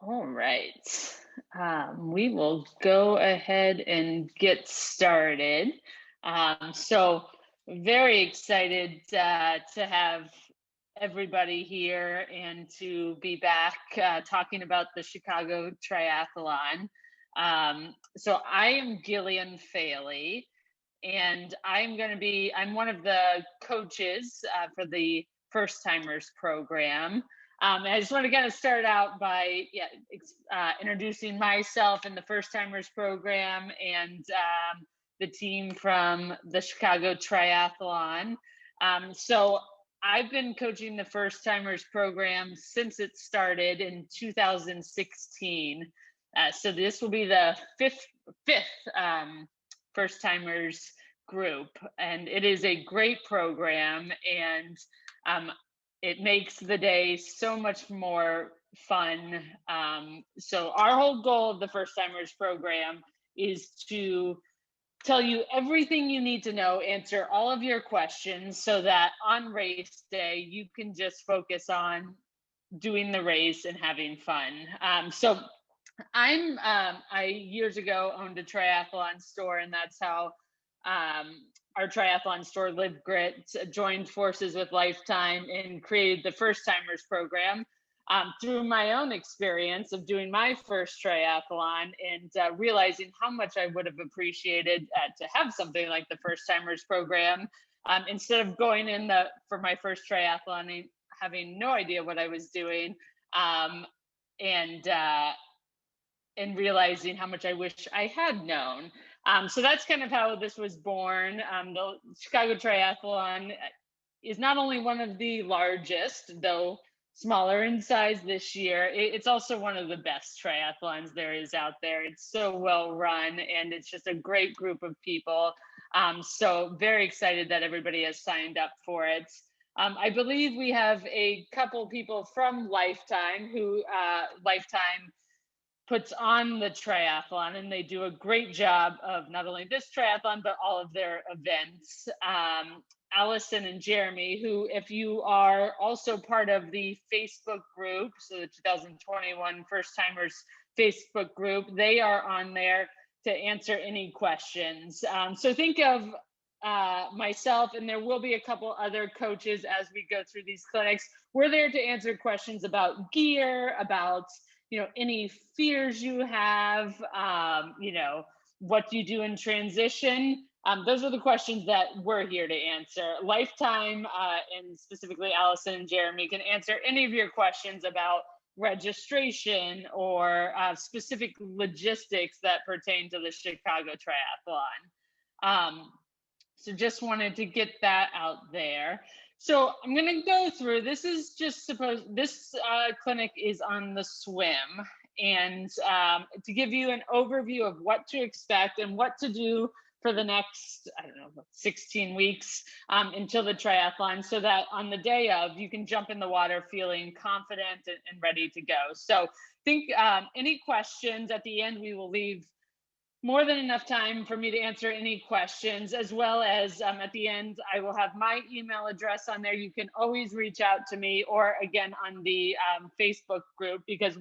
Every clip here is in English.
All right. We will go ahead and get started. Very excited to have everybody here and to be back talking about the Chicago Triathlon. I am Gillian Faley, and I'm one of the coaches for the First Timers program. And I just want to kind of start out by introducing myself and the First Timers program and the team from the Chicago Triathlon. So I've been coaching the First Timers program since it started in 2016. So this will be the fifth First Timers group, and it is a great program, and it makes the day so much more fun. So our whole goal of the First Timers program is to tell you everything you need to know, answer all of your questions so that on race day you can just focus on doing the race and having fun. I years ago owned a triathlon store, and that's how our triathlon store, Live Grit, joined forces with Lifetime and created the First Timers program. Through my own experience of doing my first triathlon and realizing how much I would have appreciated to have something like the First Timers program, instead of going in for my first triathlon and having no idea what I was doing, and realizing how much I wish I had known. So that's kind of how this was born. The Chicago Triathlon is not only one of the largest, though smaller in size this year, it's also one of the best triathlons there is out there. It's so well run, and it's just a great group of people. So very excited that everybody has signed up for it. I believe we have a couple people from Lifetime who Lifetime puts on the triathlon, and they do a great job of not only this triathlon but all of their events. Allison and Jeremy, who, if you are also part of the Facebook group, so the 2021 First Timers Facebook group, they are on there to answer any questions. So think of myself, and there will be a couple other coaches as we go through these clinics. We're there to answer questions about gear, about any fears you have, what do you do in transition? Those are the questions that we're here to answer. Lifetime, and specifically Allison and Jeremy, can answer any of your questions about registration or specific logistics that pertain to the Chicago Triathlon. So just wanted to get that out there. So I'm going to go through, this clinic is on the swim, and to give you an overview of what to expect and what to do for the next, 16 weeks until the triathlon, so that on the day of, you can jump in the water feeling confident and ready to go. So think any questions at the end, we will leave more than enough time for me to answer any questions, as well as at the end, I will have my email address on there. You can always reach out to me, or again on the Facebook group, because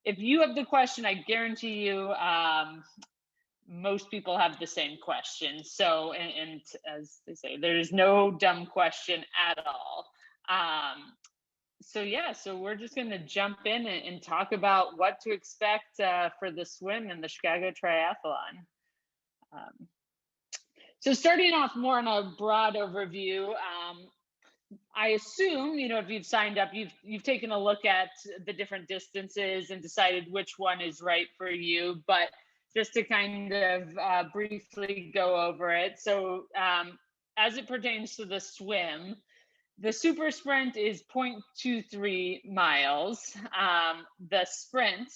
if you have the question, I guarantee you most people have the same question. So, and as they say, there's no dumb question at all. So we're just going to jump in and talk about what to expect for the swim and the Chicago Triathlon. So starting off more on a broad overview, I assume, if you've signed up, you've taken a look at the different distances and decided which one is right for you. But just to kind of briefly go over it. So as it pertains to the swim, the super sprint is 0.23 miles. The sprint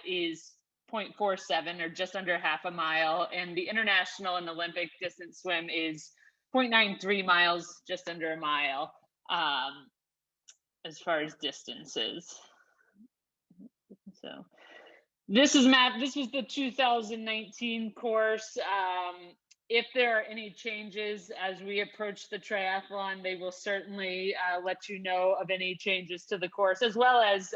is 0.47, or just under half a mile. And the international and Olympic distance swim is 0.93 miles, just under a mile, as far as distances. So this was the 2019 course. if there are any changes as we approach the triathlon, they will certainly let you know of any changes to the course, as well as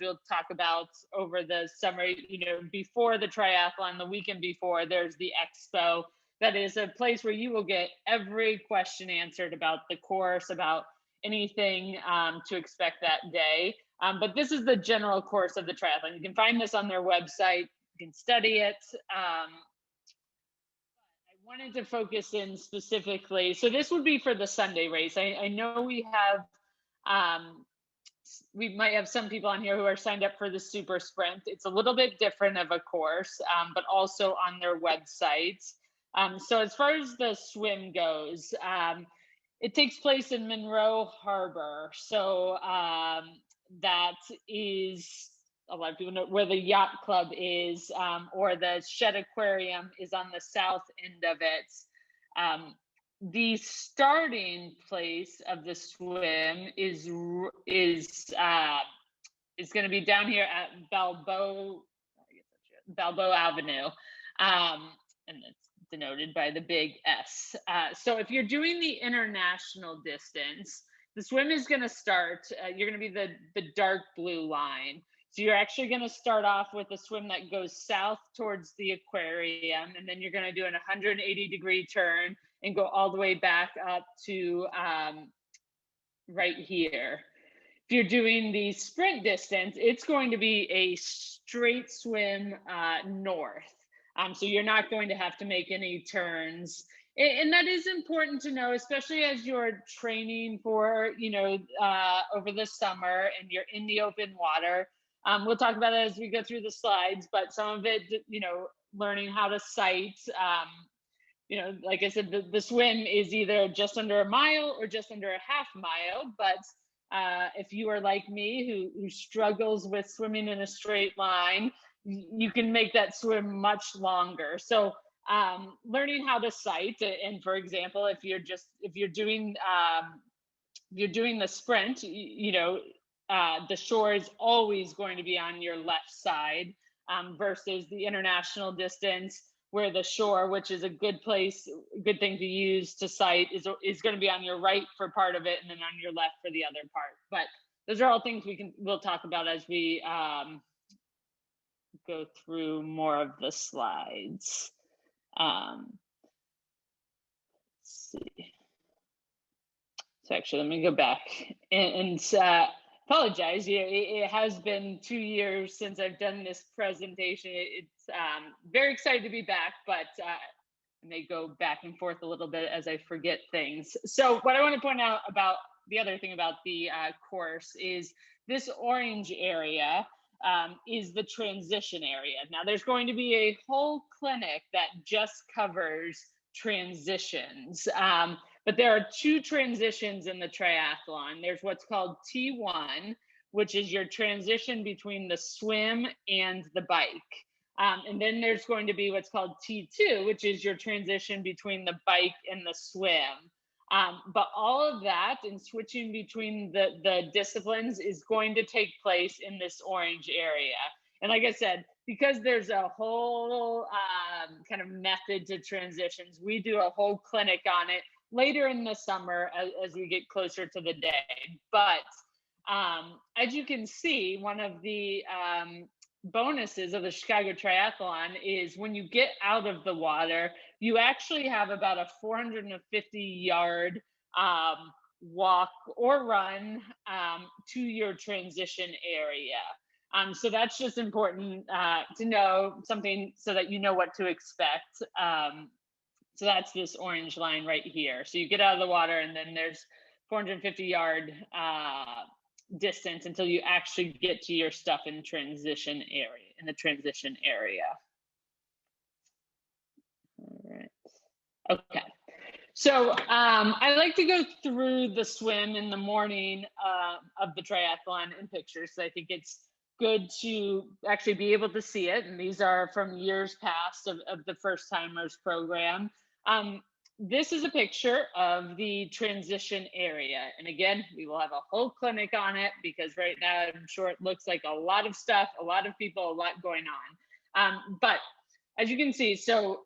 we'll talk about over the summer. You know, before the triathlon, the weekend before, there's the expo. That is a place where you will get every question answered about the course, about anything to expect that day. But this is the general course of the triathlon. You can find this on their website. You can study it. Wanted to focus in specifically. So this would be for the Sunday race. I know we might have some people on here who are signed up for the super sprint. It's a little bit different of a course, but also on their website. So as far as the swim goes, it takes place in Monroe Harbor. So that is, a lot of people know where the yacht club is, or the Shed Aquarium is on the south end of it. The starting place of the swim is going to be down here at Balboa Avenue, and it's denoted by the big S. So if you're doing the international distance, the swim is going to start. You're going to be the dark blue line. So you're actually going to start off with a swim that goes south towards the aquarium, and then you're going to do an 180-degree turn and go all the way back up to right here. If you're doing the sprint distance, it's going to be a straight swim north. So you're not going to have to make any turns. And that is important to know, especially as you're training for, over the summer and you're in the open water. We'll talk about it as we go through the slides, but some of it, learning how to sight, like I said, the swim is either just under a mile or just under a half mile. But if you are like me, who struggles with swimming in a straight line, you can make that swim much longer. So learning how to sight, and for example, if you're doing the sprint, the shore is always going to be on your left side, versus the international distance, where the shore, which is a good thing to use to sight, is going to be on your right for part of it, and then on your left for the other part. But those are all things we'll talk about as we go through more of the slides. Let's see. So actually, let me go back and apologize. It has been 2 years since I've done this presentation. It's very excited to be back, but I may go back and forth a little bit as I forget things. So what I want to point out about the other thing about the course is this orange area is the transition area. Now there's going to be a whole clinic that just covers transitions. But there are two transitions in the triathlon. There's what's called T1, which is your transition between the swim and the bike. And then there's going to be what's called T2, which is your transition between the bike and the swim. But all of that and switching between the disciplines is going to take place in this orange area. And like I said, because there's a whole kind of method to transitions, we do a whole clinic on it later in the summer as we get closer to the day. But as you can see, one of the bonuses of the Chicago Triathlon is when you get out of the water, you actually have about a 450-yard walk or run to your transition area. So that's just important to know, something so that you know what to expect. So that's this orange line right here. So you get out of the water, and then there's 450-yard distance until you actually get to your stuff in the transition area. All right. Okay. So I like to go through the swim in the morning of the triathlon in pictures. So I think it's good to actually be able to see it. And these are from years past of the first timers program. This is a picture of the transition area. And again, we will have a whole clinic on it, because right now I'm sure it looks like a lot of stuff, a lot of people, a lot going on. But as you can see, so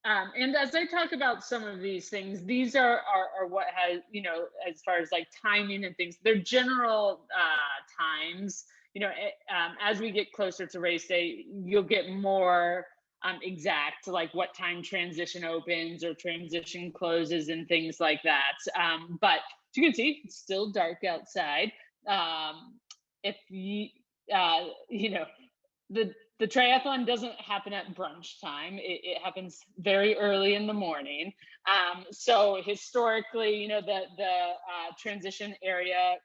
And as I talk about some of these things, these are what has, as far as like timing and things, they're general times. As we get closer to race day, you'll get more exact, like what time transition opens or transition closes and things like that. But as you can see, it's still dark outside. If you, the triathlon doesn't happen at brunch time. It happens very early in the morning. So historically, the transition area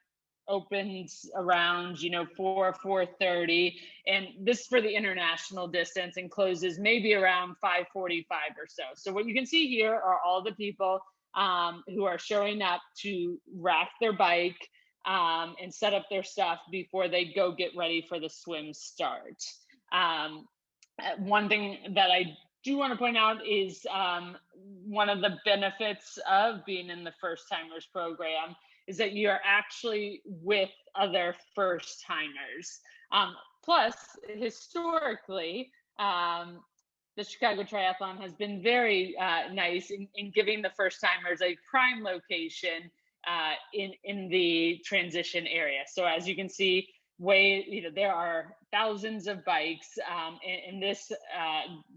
opens around 4:30, and this is for the international distance, and closes maybe around 5:45 or so. So what you can see here are all the people who are showing up to rack their bike and set up their stuff before they go get ready for the swim start. One thing that I do want to point out is one of the benefits of being in the first timers program is that you are actually with other first timers. Plus, historically, the Chicago Triathlon has been very nice in giving the first timers a prime location in the transition area. So as you can see, there are thousands of bikes, and this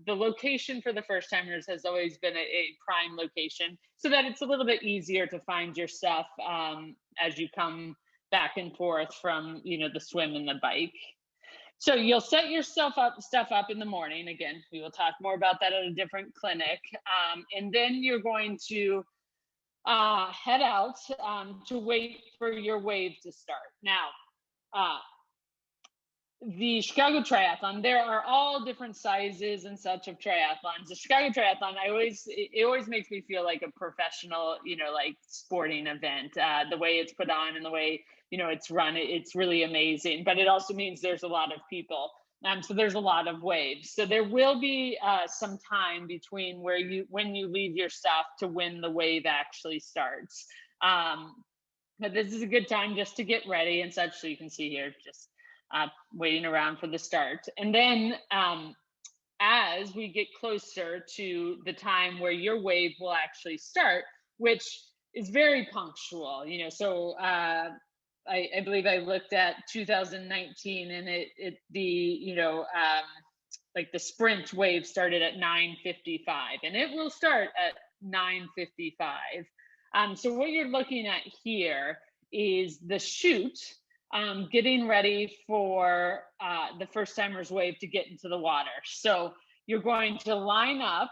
the location for the first timers has always been a prime location, so that it's a little bit easier to find your stuff as you come back and forth from the swim and the bike. So you'll set your stuff up in the morning. Again, we will talk more about that at a different clinic, and then you're going to head out to wait for your wave to start. Now, the Chicago Triathlon, there are all different sizes and such of triathlons. The Chicago Triathlon, it always makes me feel like a professional, like sporting event. The way it's put on and the way, it's run, it's really amazing. But it also means there's a lot of people. So there's a lot of waves. So there will be some time between when you leave your stuff to when the wave actually starts. But this is a good time just to get ready and such. So you can see here, just waiting around for the start. And then as we get closer to the time where your wave will actually start, which is very punctual, so I believe I looked at 2019, and like the sprint wave started at 9:55, and it will start at 9:55. So what you're looking at here is the chute getting ready for the first timers wave to get into the water. So you're going to line up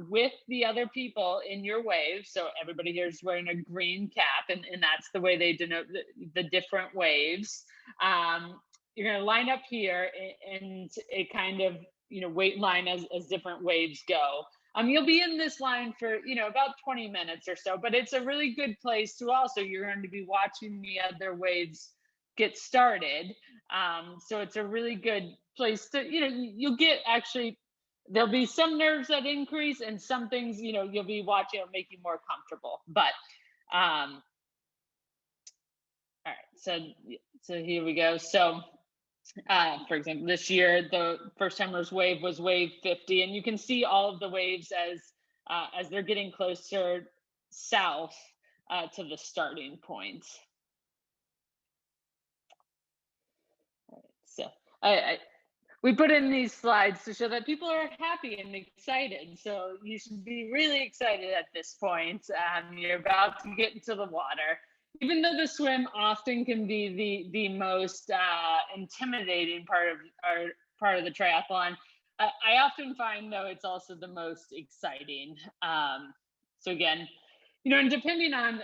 with the other people in your wave. So everybody here is wearing a green cap, and that's the way they denote the different waves. You're going to line up here and it kind of, wait in line as different waves go. You'll be in this line for, about 20 minutes or so, but it's a really good place to also, you're going to be watching the other waves get started. So it's a really good place to, you'll get actually, there'll be some nerves that increase, and some things, you'll be watching will make you more comfortable. But, all right, so here we go. So, for example, this year, the first timers wave was wave 50, and you can see all of the waves as they're getting closer south to the starting point. So we put in these slides to show that people are happy and excited. So you should be really excited at this point. You're about to get into the water. Even though the swim often can be the most intimidating part of the triathlon, I often find, though, it's also the most exciting. So again, and depending on,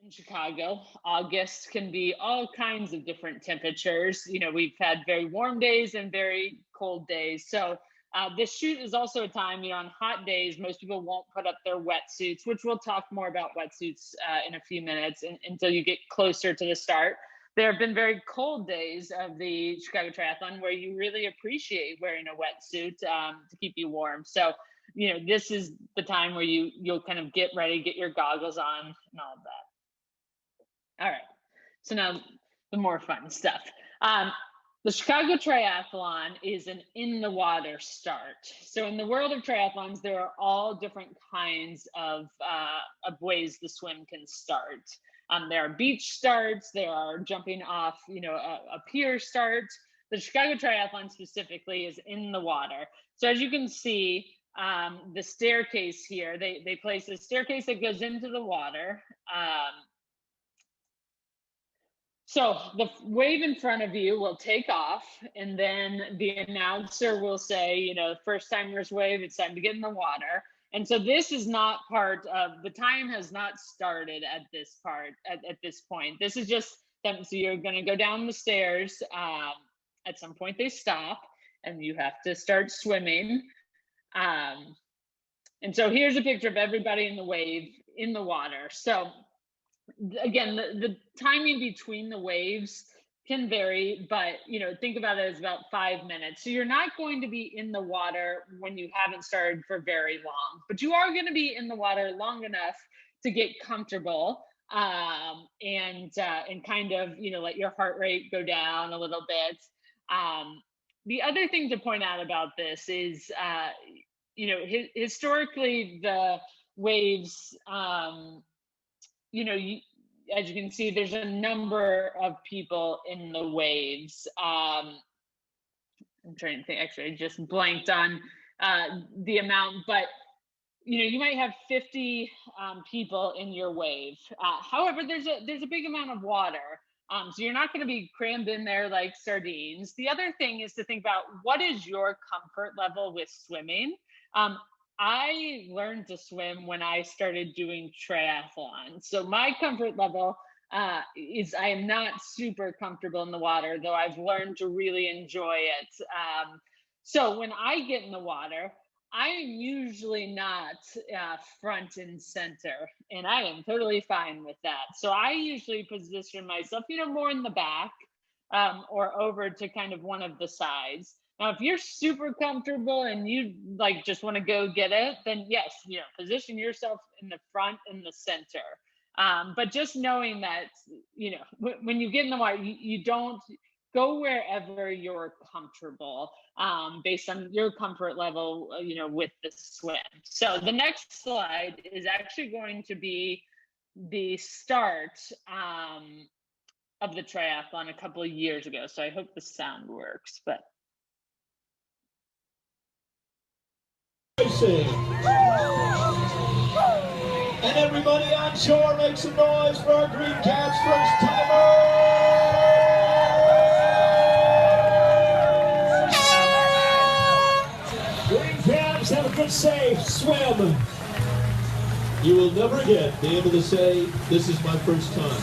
in Chicago, August can be all kinds of different temperatures. We've had very warm days and very cold days. So this chute is also a time, on hot days, most people won't put up their wetsuits, which we'll talk more about wetsuits in a few minutes until you get closer to the start. There have been very cold days of the Chicago Triathlon where you really appreciate wearing a wetsuit to keep you warm. So, this is the time where you'll kind of get ready, get your goggles on and all of that. All right, so now the more fun stuff. The Chicago Triathlon is an in the water start. So in the world of triathlons, there are all different kinds of ways the swim can start. There are beach starts, there are jumping off, a pier start. The Chicago Triathlon specifically is in the water. So as you can see, the staircase here, they place a staircase that goes into the water. So the wave in front of you will take off, and then the announcer will say, first timers wave, it's time to get in the water. And so this is not part of, the time has not started at this point. This is just them. So you're going to go down the stairs. At some point they stop and you have to start swimming. And so here's a picture of everybody in the wave in the water. So again, the timing between the waves can vary, but think about it as about 5 minutes. So you're not going to be in the water when you haven't started for very long, but you are going to be in the water long enough to get comfortable, and kind of let your heart rate go down a little bit. The other thing to point out about this is historically the waves, as you can see, there's a number of people in the waves. I'm trying to think, actually, I just blanked on the amount, but you might have 50 people in your wave. However, there's a big amount of water. So you're not going to be crammed in there like sardines. The other thing is to think about, what is your comfort level with swimming? I learned to swim when I started doing triathlon. So my comfort level is, I am not super comfortable in the water, though I've learned to really enjoy it. So when I get in the water, I am usually not front and center, and I am totally fine with that. So I usually position myself, more in the back, or over to kind of one of the sides. Now, if you're super comfortable and you just want to go get it, then yes, position yourself in the front and the center. But just knowing that, when you get in the water, you don't go wherever you're comfortable, based on your comfort level, with the swim. So the next slide is actually going to be the start of the triathlon a couple of years ago. So I hope the sound works, but. And everybody on shore, make some noise for our Green Caps first timers! Green Caps, have a good safe swim. You will never again be able to say, this is my first time.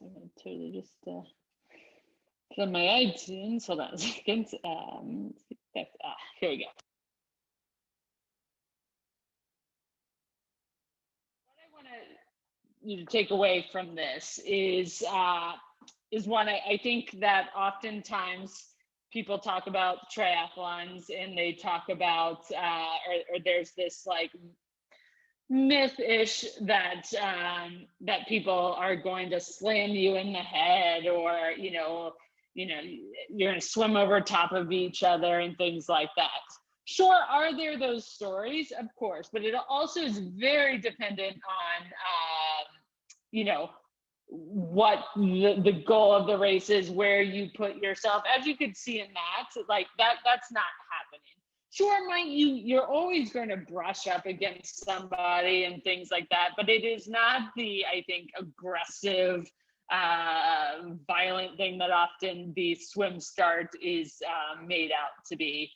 I'm going to totally just from my iTunes. Hold on a second. Here we go. What I want you to take away from this is one. I think that oftentimes people talk about triathlons and they talk about, or there's this myth-ish that that people are going to slam you in the head, or you're going to swim over top of each other and things like that. Sure, are there those stories? Of course, but it also is very dependent on what the goal of the race is, where you put yourself. As you could see in that, that's not happening. Sure, you're always going to brush up against somebody and things like that, but it is not the, I think, aggressive, violent thing that often the swim start is made out to be.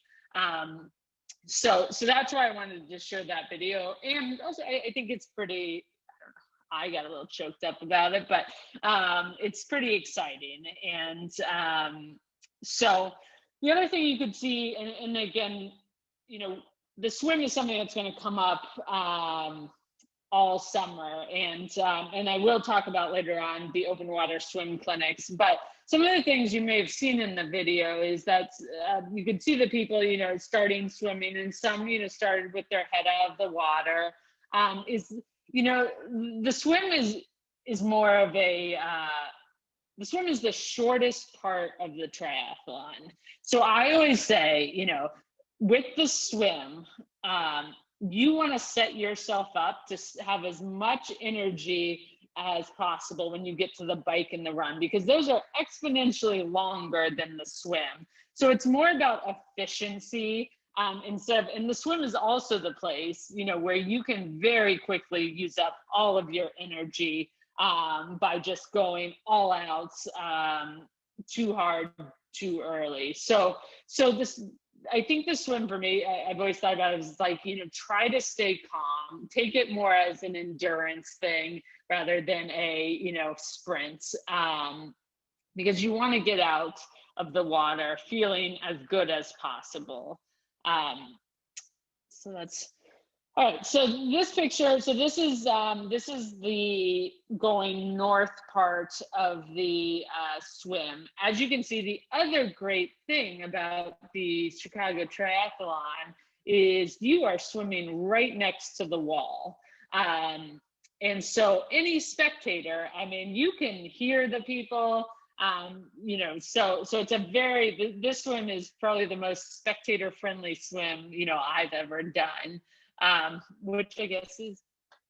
So that's why I wanted to just share that video. And also, I think it's pretty, I got a little choked up about it, but it's pretty exciting. And so the other thing you could see, and again, the swim is something that's going to come up all summer, and I will talk about later on the open water swim clinics. But some of the things you may have seen in the video is that you could see the people, you know, starting swimming, and some, you know, started with their head out of the water. You know, the swim is more of a the swim is the shortest part of the triathlon. So I always say, you know, with the swim, you want to set yourself up to have as much energy as possible when you get to the bike and the run, because those are exponentially longer than the swim. So it's more about efficiency and the swim is also the place, you know, where you can very quickly use up all of your energy by just going all out too hard, too early. So this, I think the swim for me, I've always thought about it as like, you know, try to stay calm, take it more as an endurance thing rather than a, you know, sprint, because you want to get out of the water feeling as good as possible. So that's, all right, so this picture, so this is the going north part of the swim. As you can see, the other great thing about the Chicago Triathlon is you are swimming right next to the wall. And so any spectator, I mean, you can hear the people, you know, so it's a very, this swim is probably the most spectator friendly swim, you know, I've ever done. Which I guess is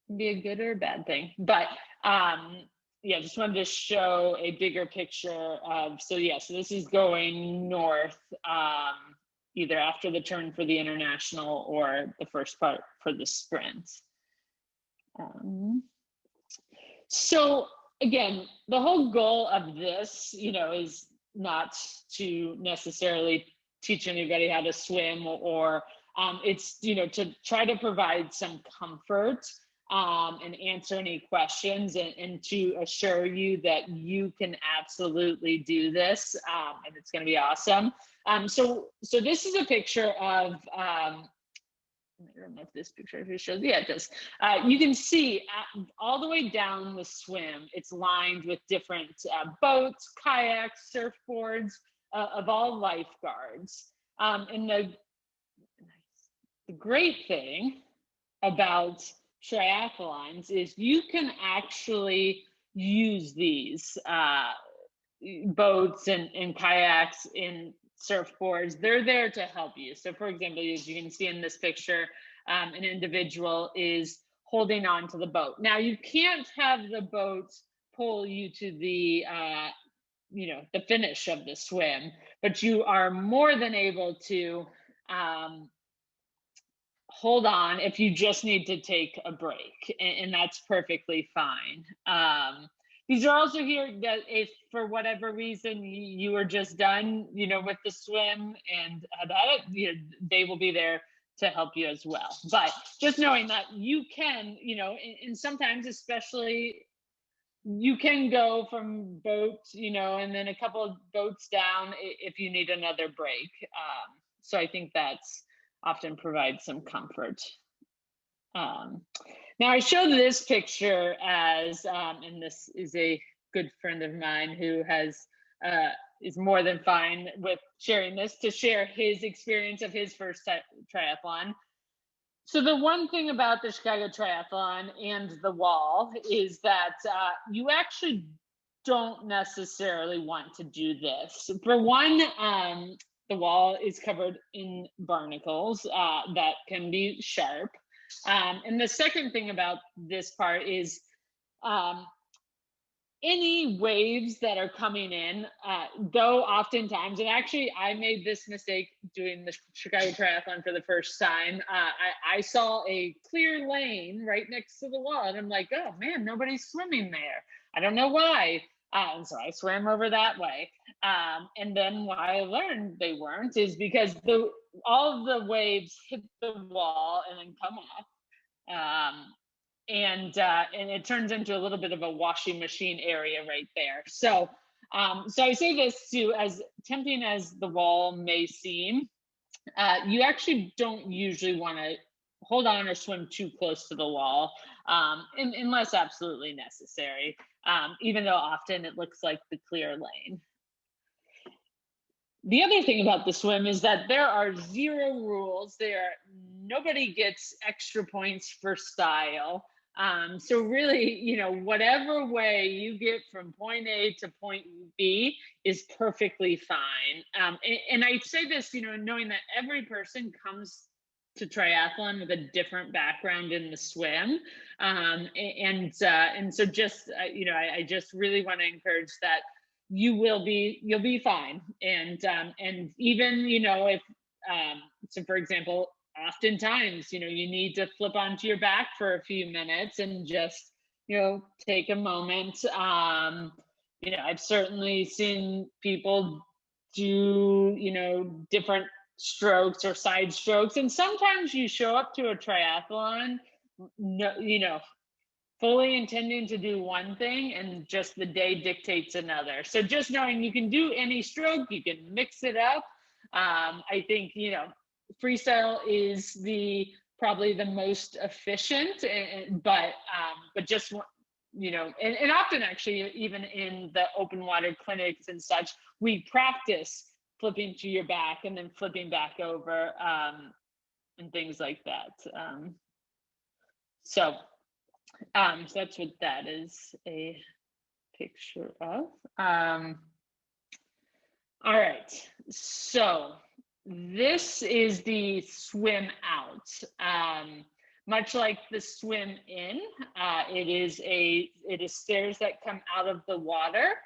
can be a good or a bad thing, but yeah, just wanted to show a bigger picture of, so this is going north, either after the turn for the international or the first part for the sprint. So again, the whole goal of this, you know, is not to necessarily teach anybody how to swim or it's, you know, to try to provide some comfort and answer any questions and to assure you that you can absolutely do this and it's going to be awesome. So this is a picture of, I don't know if this picture shows, yeah, it does. You can see all the way down the swim, it's lined with different boats, kayaks, surfboards of all lifeguards. And the great thing about triathlons is you can actually use these boats and kayaks and surfboards. They're there to help you. So for example, as you can see in this picture, an individual is holding on to the boat. Now you can't have the boat pull you to the you know, the finish of the swim, but you are more than able to hold on if you just need to take a break, and that's perfectly fine. These are also here that if for whatever reason you were just done, you know, with the swim and had it, you know, they will be there to help you as well. But just knowing that you can, you know, and sometimes especially you can go from boat, you know, and then a couple of boats down if you need another break. So I think that's often provides some comfort. Now I showed this picture as, and this is a good friend of mine who has is more than fine with sharing this, to share his experience of his first triathlon. So the one thing about the Chicago Triathlon and the wall is that you actually don't necessarily want to do this. For one, the wall is covered in barnacles that can be sharp. And the second thing about this part is any waves that are coming in, though oftentimes, and actually I made this mistake doing the Chicago Triathlon for the first time. I saw a clear lane right next to the wall and I'm like, oh man, nobody's swimming there. I don't know why. And so I swam over that way. And then why I learned they weren't is because all of the waves hit the wall and then come off. And it turns into a little bit of a washing machine area right there. So I say this too, as tempting as the wall may seem, You actually don't usually want to hold on or swim too close to the wall, unless absolutely necessary, even though often it looks like the clear lane. The other thing about the swim is that there are zero rules. Nobody gets extra points for style. So really, whatever way you get from point A to point B is perfectly fine. And I say this, knowing that every person comes to triathlon with a different background in the swim, and so just I just really want to encourage that you'll be fine. And even if so for example, oftentimes you need to flip onto your back for a few minutes and just take a moment. I've certainly seen people do different strokes or side strokes, and sometimes you show up to a triathlon no, fully intending to do one thing, and just the day dictates another. So just knowing you can do any stroke, you can mix it up. I think freestyle is probably the most efficient, but just and often actually even in the open water clinics and such, we practice flipping to your back and then flipping back over, and things like that. So that's what that is a picture of. All right, so this is the swim out. Much like the swim in, it is stairs that come out of the water.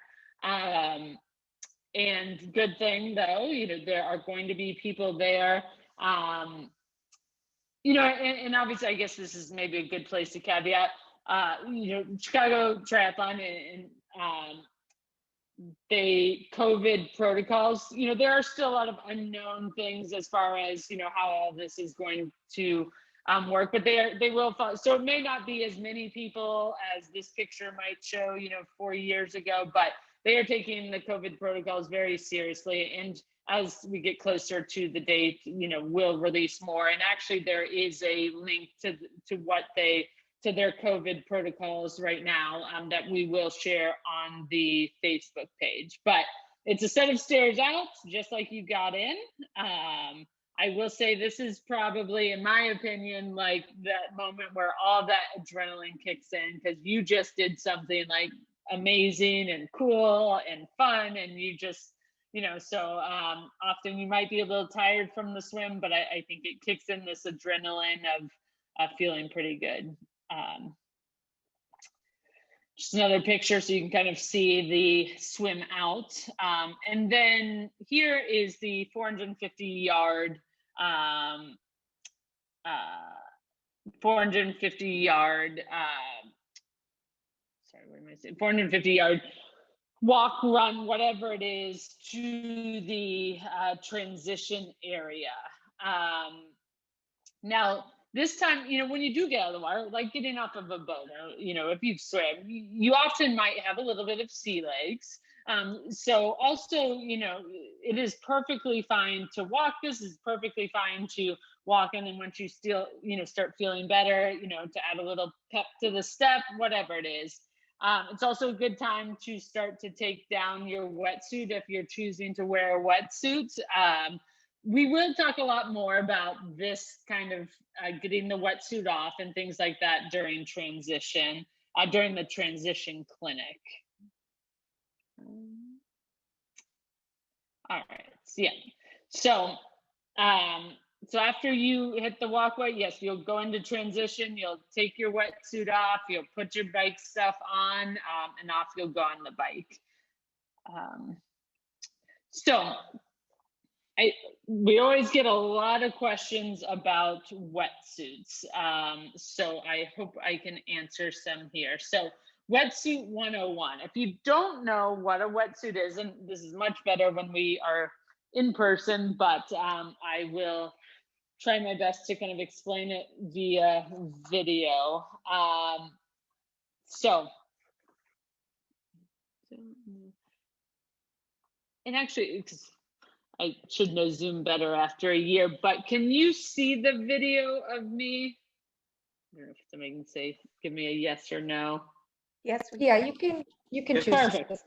And good thing though, there are going to be people there. And obviously, I guess this is maybe a good place to caveat. Chicago Triathlon and the COVID protocols. There are still a lot of unknown things as far as how all this is going to work, but they will follow. So it may not be as many people as this picture might show, 4 years ago, but they are taking the COVID protocols very seriously. And as we get closer to the date, we'll release more. And actually, there is a link to their COVID protocols right now, that we will share on the Facebook page. But it's a set of stairs out, just like you got in. I will say this is probably, in my opinion, like that moment where all that adrenaline kicks in, because you just did something like amazing and cool and fun, and you just so often you might be a little tired from the swim, but I think it kicks in this adrenaline of feeling pretty good. Just another picture so you can kind of see the swim out. And then here is the 450 yard 450 yard 450 yard walk, run, whatever it is, to the transition area. Now, this time, when you do get out of the water, like getting off of a boat, or, if you've swam, you often might have a little bit of sea legs. So also, it is perfectly fine to walk. This is perfectly fine to walk. And then once you still, start feeling better, to add a little pep to the step, whatever it is. It's also a good time to start to take down your wetsuit if you're choosing to wear a wetsuit. We will talk a lot more about this kind of getting the wetsuit off and things like that during transition, during the transition clinic. All right, so yeah. So after you hit the walkway, yes, you'll go into transition, you'll take your wetsuit off, you'll put your bike stuff on, and off you'll go on the bike. We always get a lot of questions about wetsuits. So I hope I can answer some here. So wetsuit 101. If you don't know what a wetsuit is, and this is much better when we are in person, but I will try my best to kind of explain it via video. And actually, I should know Zoom better after a year, but can you see the video of me? I don't know if somebody can say, give me a yes or no. Yes, yeah, you can choose to Perfect. if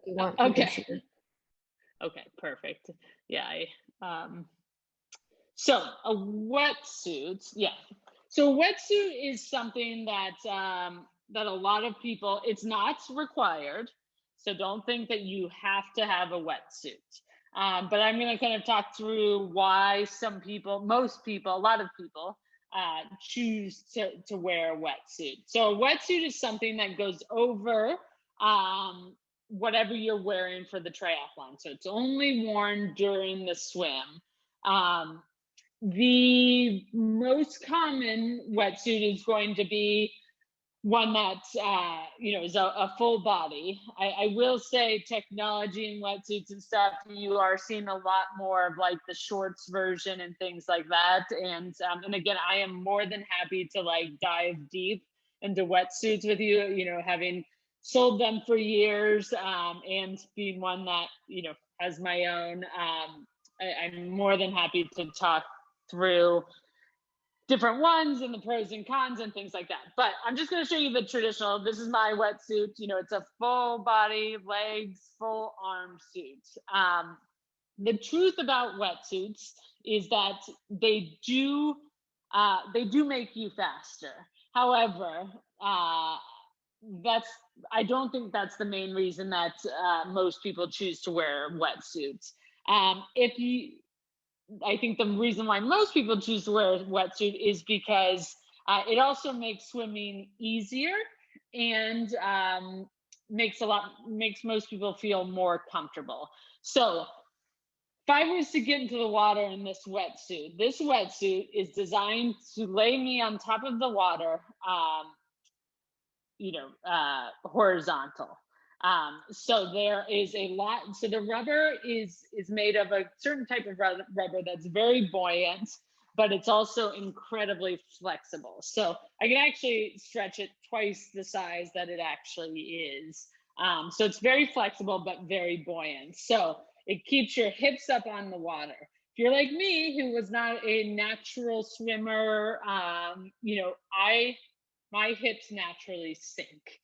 you want. You can see Okay. it. Okay, perfect. Yeah, so a wetsuit, yeah. So a wetsuit is something that that a lot of people, it's not required. So don't think that you have to have a wetsuit. But I'm going to kind of talk through why some people, most people, a lot of people choose to wear a wetsuit. So a wetsuit is something that goes over whatever you're wearing for the triathlon. So it's only worn during the swim. The most common wetsuit is going to be one that's is a full body. I will say technology and wetsuits and stuff, you are seeing a lot more of like the shorts version and things like that. And again, I am more than happy to like dive deep into wetsuits with you, having sold them for years, and being one that has my own. I'm more than happy to talk through different ones and the pros and cons and things like that. But I'm just going to show you the traditional. This is my wetsuit. It's a full body, legs, full arm suit. The truth about wetsuits is that they do make you faster. However, I don't think that's the main reason that most people choose to wear wetsuits. I think the reason why most people choose to wear a wetsuit is because it also makes swimming easier and makes most people feel more comfortable. So if I was to get into the water in this wetsuit is designed to lay me on top of the water, horizontal. So there is a lot. So the rubber is made of a certain type of rubber that's very buoyant, but it's also incredibly flexible. So I can actually stretch it twice the size that it actually is. So it's very flexible, but very buoyant. So it keeps your hips up on the water. If you're like me, who was not a natural swimmer, my hips naturally sink.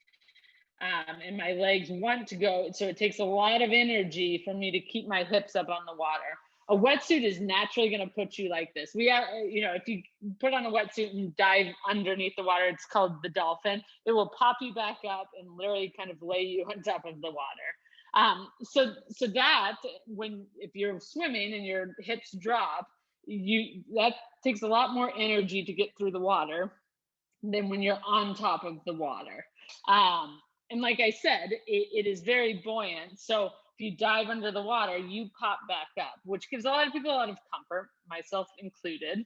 And my legs want to go. So it takes a lot of energy for me to keep my hips up on the water. A wetsuit is naturally going to put you like this. We are, if you put on a wetsuit and dive underneath the water, it's called the dolphin. It will pop you back up and literally kind of lay you on top of the water. So that if you're swimming and your hips drop, that takes a lot more energy to get through the water than when you're on top of the water. And like I said, it is very buoyant. So if you dive under the water, you pop back up, which gives a lot of people a lot of comfort, myself included,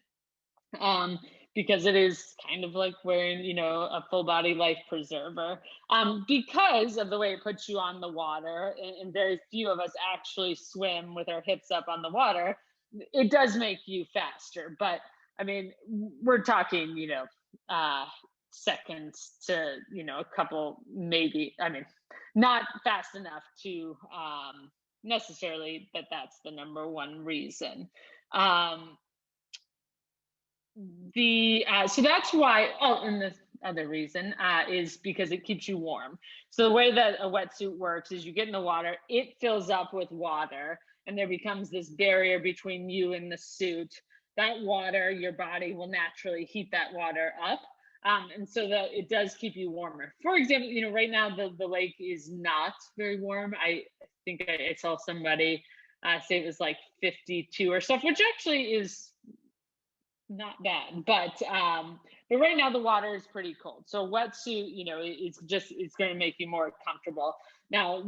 because it is kind of like wearing, a full body life preserver, because of the way it puts you on the water. And very few of us actually swim with our hips up on the water. It does make you faster, but I mean, we're talking, seconds to a couple, maybe. I mean, not fast enough to necessarily that's the number one reason. So that's why. Oh, and the other reason is because it keeps you warm. So the way that a wetsuit works is you get in the water, it fills up with water, and there becomes this barrier between you and the suit. That water, your body will naturally heat that water up. And so that it does keep you warmer. For example, right now the lake is not very warm. I think I saw somebody say it was like 52 or stuff, which actually is not bad. But right now the water is pretty cold. So a wetsuit, it's going to make you more comfortable. Now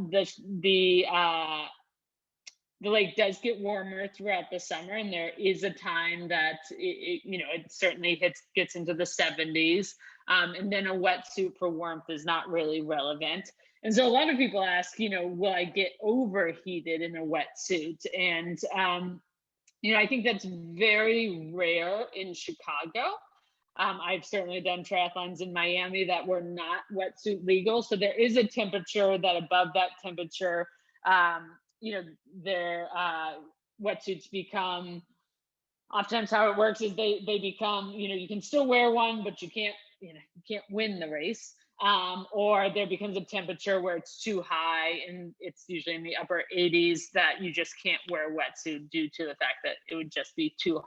the lake does get warmer throughout the summer, and there is a time that it certainly gets into the 70s, and then a wetsuit for warmth is not really relevant. And so a lot of people ask, will I get overheated in a wetsuit? And I think that's very rare in Chicago. I've certainly done triathlons in Miami that were not wetsuit legal, so there is a temperature that above that temperature, wetsuits become, oftentimes how it works is they become, you can still wear one, but you can't win the race. Or there becomes a temperature where it's too high, and it's usually in the upper 80s, that you just can't wear a wetsuit due to the fact that it would just be too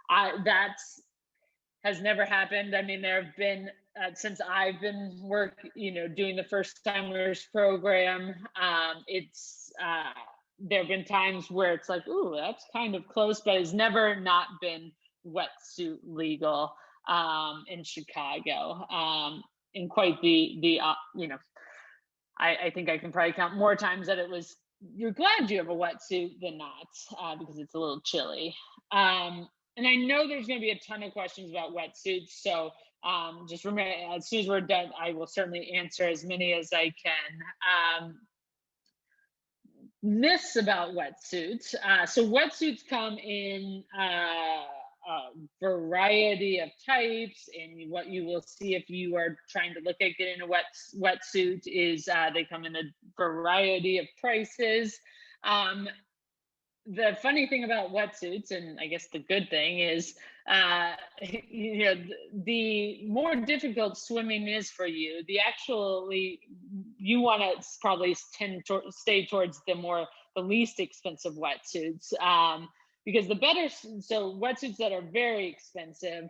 hot. That has never happened. I mean, there have been, since I've been doing the first timers program, there have been times where it's like, ooh, that's kind of close, but it's never not been wetsuit legal in Chicago. And quite I think I can probably count more times that it was, you're glad you have a wetsuit than not, because it's a little chilly. And I know there's going to be a ton of questions about wetsuits. So just remember, as soon as we're done, I will certainly answer as many as I can. Myths about wetsuits. So wetsuits come in a variety of types, and what you will see if you are trying to look at getting a wetsuit is they come in a variety of prices. The funny thing about wetsuits, and I guess the good thing, is the more difficult swimming is for you, you want to probably tend to stay towards the least expensive wetsuits, because wetsuits that are very expensive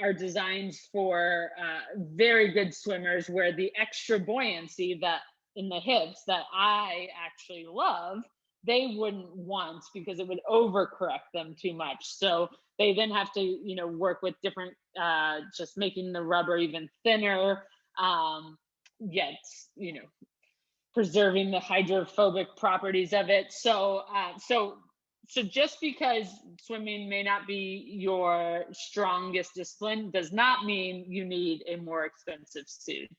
are designed for very good swimmers, where the extra buoyancy that in the hips that I actually love, they wouldn't want, because it would overcorrect them too much. So they then have to, work with different, just making the rubber even thinner, yet, preserving the hydrophobic properties of it. So just because swimming may not be your strongest discipline does not mean you need a more expensive suit.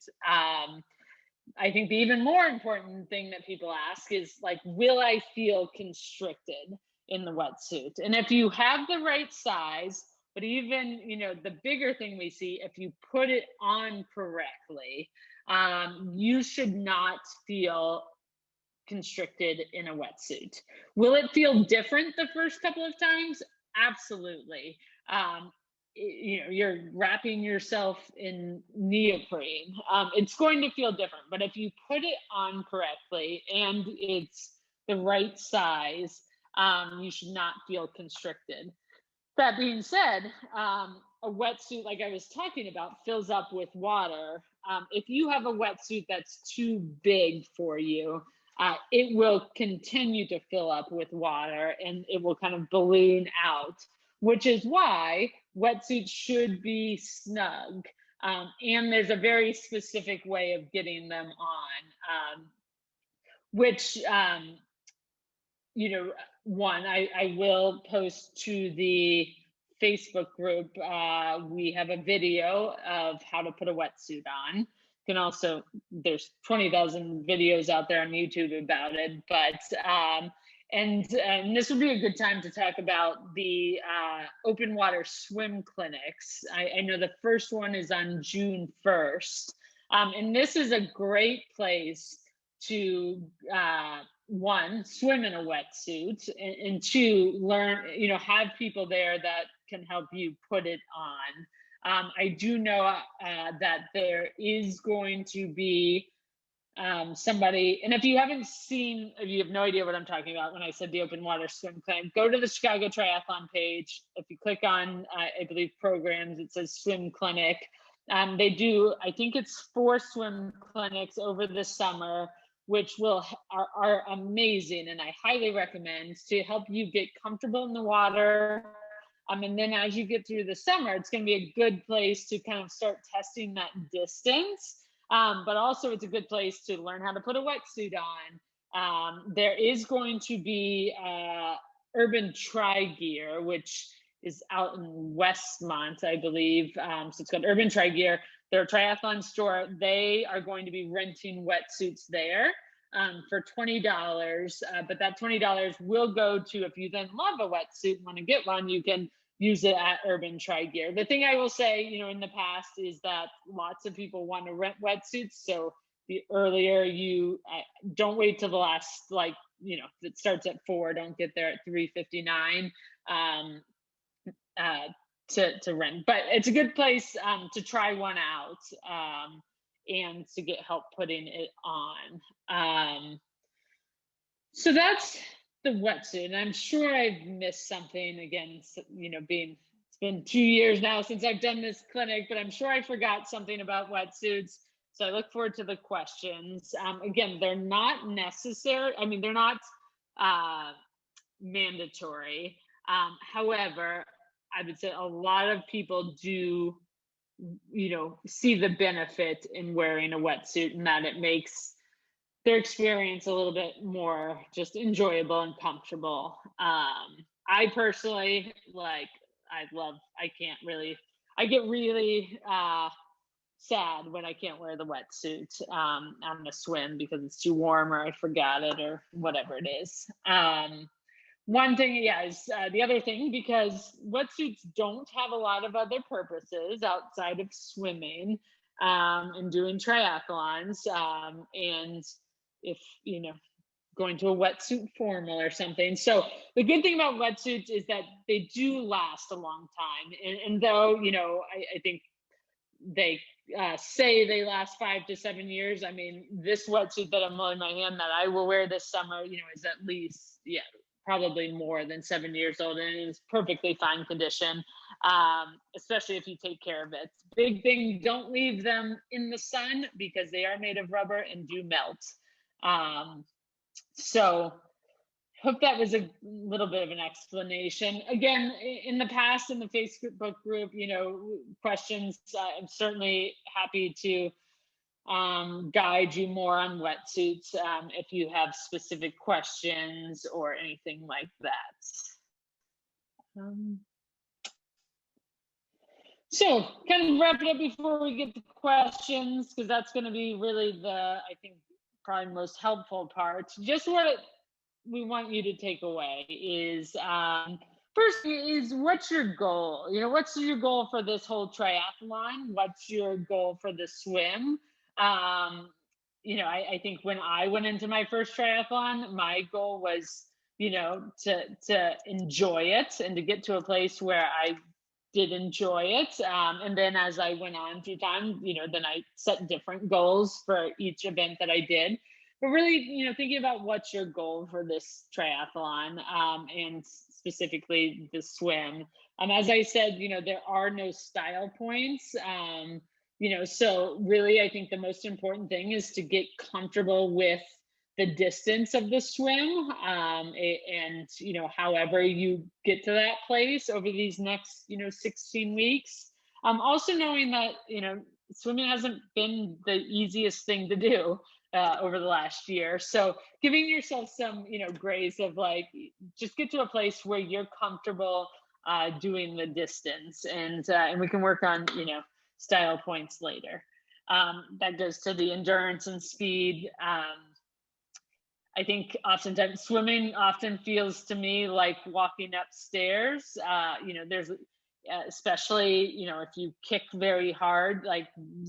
I think the even more important thing that people ask is, like, will I feel constricted in the wetsuit? And if you have the right size, but even, the bigger thing we see, if you put it on correctly, you should not feel constricted in a wetsuit. Will it feel different the first couple of times? Absolutely. You're wrapping yourself in neoprene. It's going to feel different, but if you put it on correctly and it's the right size, you should not feel constricted. That being said, a wetsuit, like I was talking about, fills up with water. If you have a wetsuit that's too big for you, it will continue to fill up with water, and it will kind of balloon out, which is why wetsuits should be snug. And there's a very specific way of getting them on, which, I will post to the Facebook group. We have a video of how to put a wetsuit on. There's 20,000 videos out there on YouTube about it, but and this would be a good time to talk about the open water swim clinics. I know the first one is on June 1st. And this is a great place to, one, swim in a wetsuit, and two, learn, have people there that can help you put it on. I do know that there is going to be somebody, and if you have no idea what I'm talking about when I said the open water swim clinic, go to the Chicago Triathlon page. If you click on, I believe, programs, it says swim clinic. They do, I think it's 4 swim clinics over the summer, which are amazing, and I highly recommend, to help you get comfortable in the water. And then as you get through the summer, it's going to be a good place to kind of start testing that distance. But also it's a good place to learn how to put a wetsuit on. There is going to be Urban Tri Gear, which is out in Westmont, I believe. So it's called Urban Tri Gear. They're a triathlon store. They are going to be renting wetsuits there for $20. But that $20 will go to, if you then love a wetsuit and want to get one, you can use it at Urban Tri Gear. The thing I will say, in the past, is that lots of people want to rent wetsuits. So the earlier you don't wait till the last that starts at 4 don't get there at 3:59 to rent. But it's a good place to try one out and to get help putting it on. So that's the wetsuit. And I'm sure I've missed something again, it's been 2 years now since I've done this clinic, but I'm sure I forgot something about wetsuits. So I look forward to the questions. Again, they're not necessary. I mean, they're not mandatory. However, I would say a lot of people do, see the benefit in wearing a wetsuit, and that it makes their experience a little bit more just enjoyable and comfortable. I personally I get really sad when I can't wear the wetsuit on a swim because it's too warm or I forgot it or whatever it is. One thing, is the other thing, because wetsuits don't have a lot of other purposes outside of swimming and doing triathlons. And if, going to a wetsuit formal or something. So the good thing about wetsuits is that they do last a long time. And though, I think they say they last 5 to 7 years. I mean, this wetsuit that I'm holding in my hand that I will wear this summer, is at least, probably more than 7 years old, and it is perfectly fine condition, especially if you take care of it. Big thing, don't leave them in the sun because they are made of rubber and do melt. So hope that was a little bit of an explanation. Again, in the past, in the Facebook group, questions, I'm certainly happy to guide you more on wetsuits if you have specific questions or anything like that. So kind of wrap it up before we get to questions, because that's going to be really I think, probably most helpful part. Just what we want you to take away is, first is, what's your goal? What's your goal for this whole triathlon? What's your goal for the swim? I think when I went into my first triathlon, my goal was, to enjoy it and to get to a place where I did enjoy it. And then as I went on through time, then I set different goals for each event that I did. But really, thinking about what's your goal for this triathlon and specifically the swim. As I said, there are no style points. So really, I think the most important thing is to get comfortable with the distance of the swim and, however you get to that place over these next, 16 weeks. Also knowing that, swimming hasn't been the easiest thing to do over the last year. So giving yourself some, grace of just get to a place where you're comfortable doing the distance, and we can work on, style points later. That goes to the endurance and speed. I think oftentimes swimming often feels to me like walking upstairs. There's especially, if you kick very hard,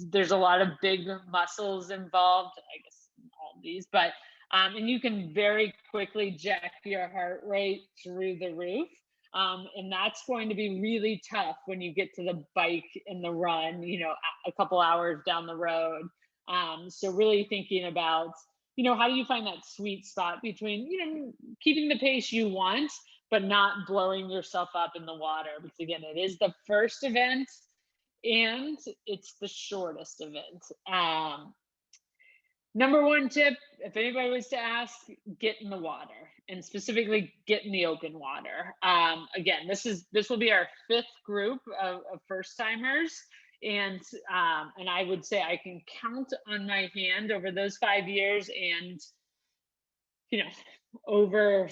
there's a lot of big muscles involved, I guess all of these, but and you can very quickly jack your heart rate through the roof. And that's going to be really tough when you get to the bike and the run, a couple hours down the road. So really thinking about, how do you find that sweet spot between, keeping the pace you want, but not blowing yourself up in the water? Because again, it is the first event and it's the shortest event. Number one tip, if anybody was to ask, get in the water, and specifically get in the open water. Again, this will be our 5th group of first timers. And I would say I can count on my hand over those 5 years and, over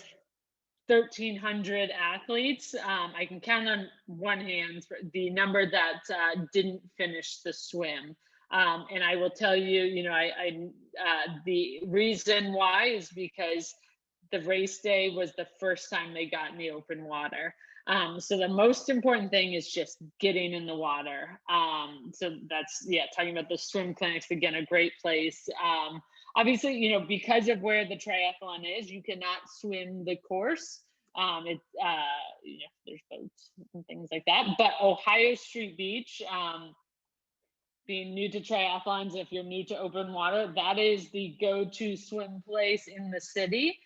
1,300 athletes. I can count on one hand for the number that didn't finish the swim. And I will tell you, the reason why is because the race day was the first time they got in the open water. So the most important thing is just getting in the water. So that's, talking about the swim clinics, again, a great place. obviously, you know, because of where the triathlon is, you cannot swim the course. You know, there's boats and things like that. But Ohio Street Beach, being new to triathlons, if you're new to open water, that is the go-to swim place in the city.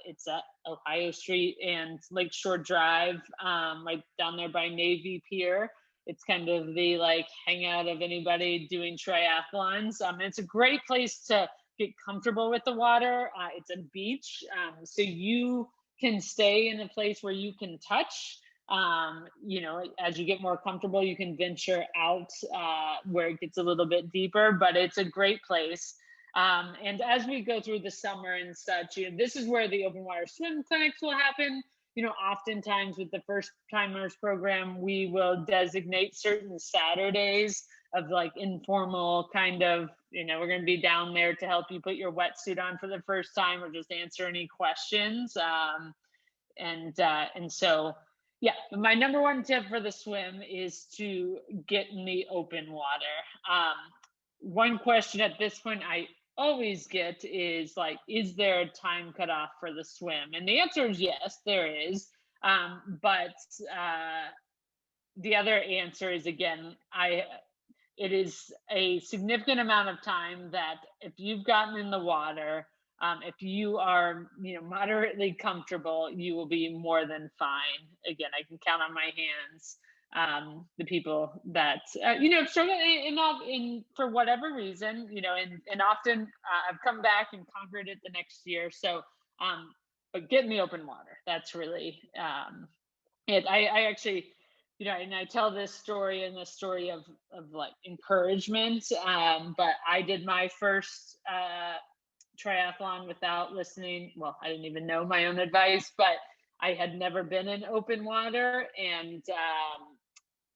It's at Ohio Street and Lakeshore Drive, right down there by Navy Pier. It's kind of the like hangout of anybody doing triathlons. It's a great place to get comfortable with the water. It's a beach, so you can stay in a place where you can touch. You know, as you get more comfortable, you can venture out where it gets a little bit deeper, but it's a great place. And as we go through the summer and such, you know, this is where the open water swim clinics will happen. You know, oftentimes with the first timers program, we will designate certain Saturdays of like informal kind of, you know, we're going to be down there to help you put your wetsuit on for the first time or just answer any questions. And so, yeah, my number one tip for the swim is to get in the open water. One question at this point I always get is like, is there a time cutoff for the swim? And the answer is yes, there is. But the other answer is, again, it is a significant amount of time that if you've gotten in the water, if you are, you know, moderately comfortable, you will be more than fine. Again, I can count on my hands the people that you know, struggle in for whatever reason, you know, and often I've come back and conquered it the next year. So, but get in the open water. That's really it. I actually, you know, and I tell this story and the story of like encouragement. But I did my first triathlon without listening. Well, I didn't even know my own advice, but I had never been in open water, and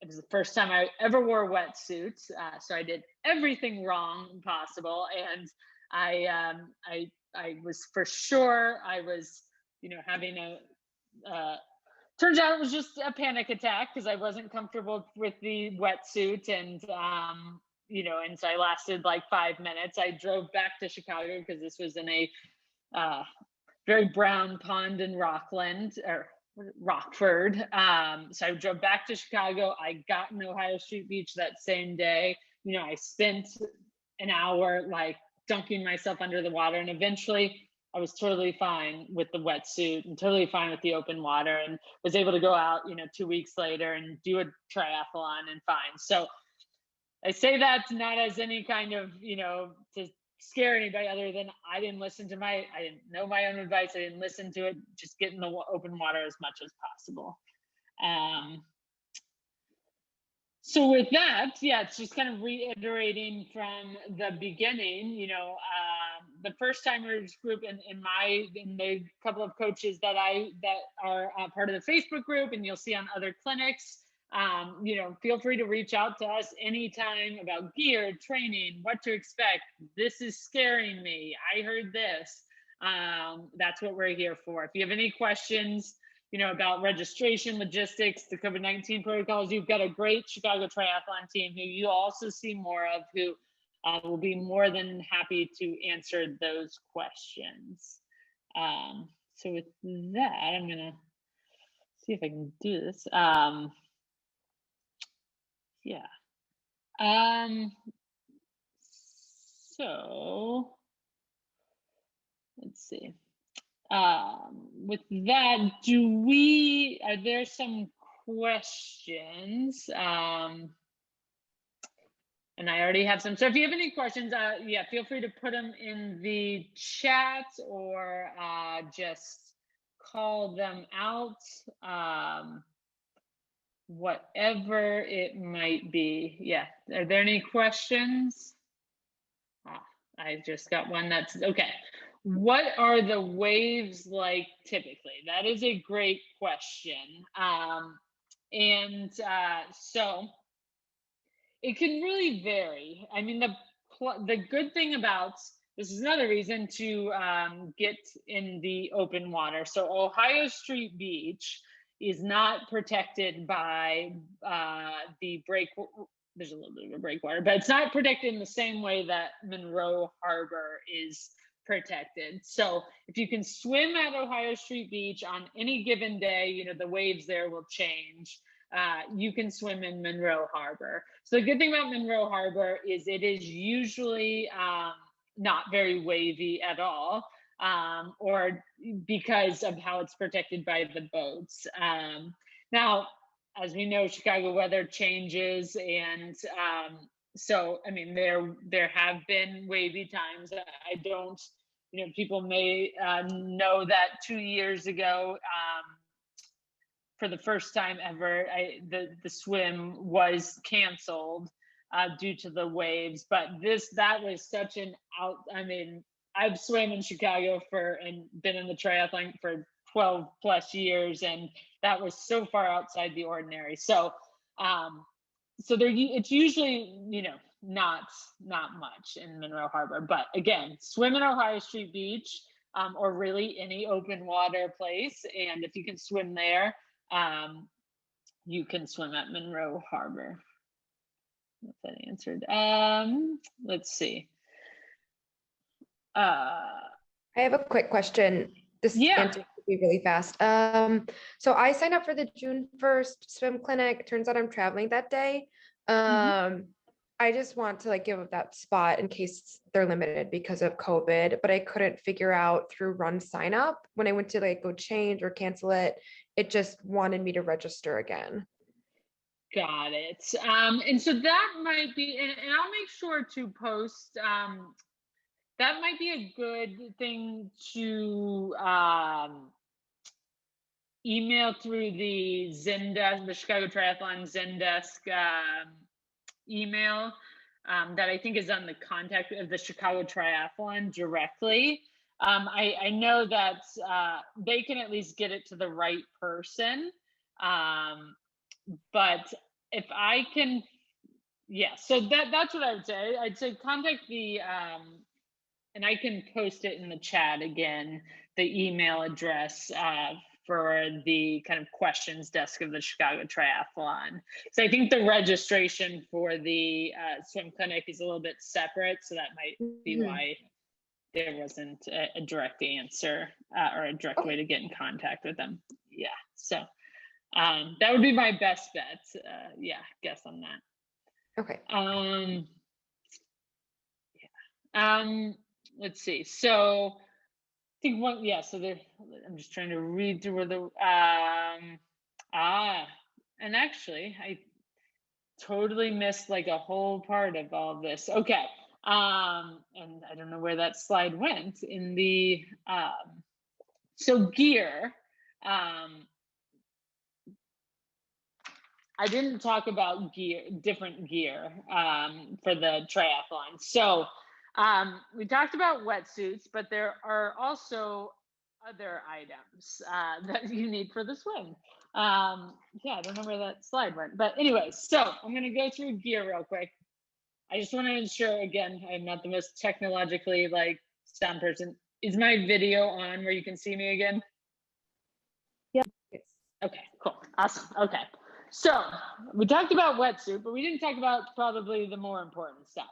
it was the first time I ever wore a wetsuit. So I did everything wrong possible, and I was for sure I was, you know, having a turns out it was just a panic attack because I wasn't comfortable with the wetsuit, and you know, and so I lasted like 5 minutes. I drove back to Chicago because this was in a very brown pond in Rockland or Rockford. So I drove back to Chicago. I got in Ohio Street Beach that same day. You know, I spent an hour like dunking myself under the water, and eventually I was totally fine with the wetsuit and totally fine with the open water, and was able to go out, you know, 2 weeks later and do a triathlon and fine. So I say that not as any kind of, you know, to scare anybody, other than I didn't know my own advice. I didn't listen to it. Just get in the open water as much as possible. So with that, yeah, it's just kind of reiterating from the beginning, you know, the first timers group in the couple of coaches that are part of the Facebook group, and you'll see on other clinics, you know, feel free to reach out to us anytime about gear, training, what to expect. This is scaring me. I heard this. That's what we're here for. If you have any questions, you know, about registration, logistics, the COVID-19 protocols, you've got a great Chicago Triathlon team who you also see more of, who will be more than happy to answer those questions. So with that, I'm gonna see if I can do this. Yeah. So let's see. With that, are there some questions? And I already have some. So if you have any questions, yeah, feel free to put them in the chat or just call them out. Whatever it might be. Yeah. Are there any questions? I just got one that's okay. What are the waves like typically? That is a great question. So it can really vary. I mean, the good thing about this is another reason to get in the open water. So Ohio Street Beach is not protected by the there's a little bit of a breakwater, but it's not protected in the same way that Monroe Harbor is protected. So if you can swim at Ohio Street Beach on any given day, you know, the waves there will change. You can swim in Monroe Harbor. So the good thing about Monroe Harbor is it is usually not very wavy at all, or because of how it's protected by the boats. Now, as we know, Chicago weather changes, and so I mean, there have been wavy times. I don't, you know, people may know that 2 years ago, for the first time ever, the swim was canceled due to the waves. But that was such an out. I mean, I've swam in Chicago and been in the triathlon for 12 plus years, and that was so far outside the ordinary. So, it's usually, you know, not much in Monroe Harbor. But again, swim in Ohio Street Beach, or really any open water place, and if you can swim there, you can swim at Monroe Harbor. If that answered. Let's see. I have a quick question. This answer will be really fast. So I signed up for the June 1st swim clinic. Turns out I'm traveling that day. I just want to like give up that spot in case they're limited because of COVID, but I couldn't figure out through Run sign up when I went to like go change or cancel it. It just wanted me to register again. Got it. And so that might be, and I'll make sure to post, that might be a good thing to email through the Zendesk, the Chicago Triathlon Zendesk email that I think is on the contact of the Chicago Triathlon directly. I know that they can at least get it to the right person. But if I can, so that's what I would say. I'd say contact the, and I can post it in the chat again, the email address for the kind of questions desk of the Chicago Triathlon. So I think the registration for the swim clinic is a little bit separate. So that might be why there wasn't a direct answer or a direct way to get in contact with them. Yeah, so that would be my best bet. Guess on that. Okay. Let's see. So I think so I'm just trying to read through where the, and actually I totally missed like a whole part of all this. Okay. And I don't know where that slide went in the, so gear, I didn't talk about different gear for the triathlon. So we talked about wetsuits, but there are also other items that you need for the swim. I don't know where that slide went, but anyway, so I'm going to go through gear real quick. I just want to ensure, again, I'm not the most technologically sound person. Is my video on where you can see me again? Yeah. Okay, cool. Awesome. Okay. So we talked about wetsuit, but we didn't talk about probably the more important stuff.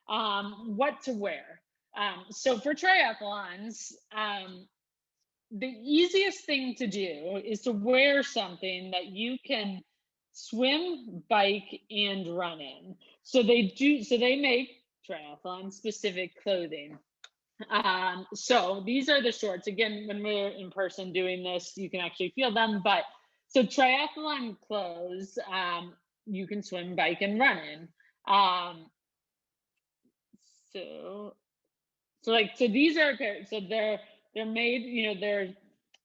What to wear. So for triathlons, the easiest thing to do is to wear something that you can swim, bike, and run in. So they make triathlon specific clothing. So these are the shorts. Again, when we're in person doing this, you can actually feel them, but so triathlon clothes, you can swim, bike, and run in. So these are so they're made, they're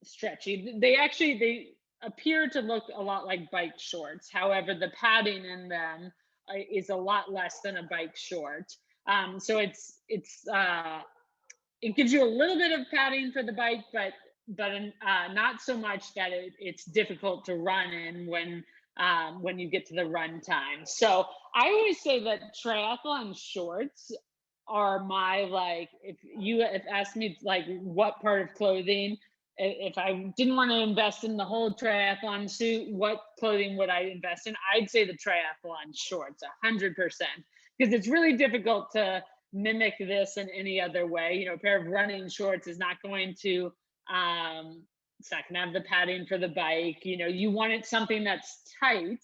stretchy. They appear to look a lot like bike shorts. However, the padding in them is a lot less than a bike short. So it gives you a little bit of padding for the bike, but not so much that it's difficult to run in when you get to the run time. So I always say that triathlon shorts are my, if asked me what part of clothing if I didn't want to invest in the whole triathlon suit, what clothing would I invest in? I'd say the triathlon shorts, 100%, because it's really difficult to mimic this in any other way. You know, a pair of running shorts is not going to, it's not going to have the padding for the bike. You know, you want it something that's tight.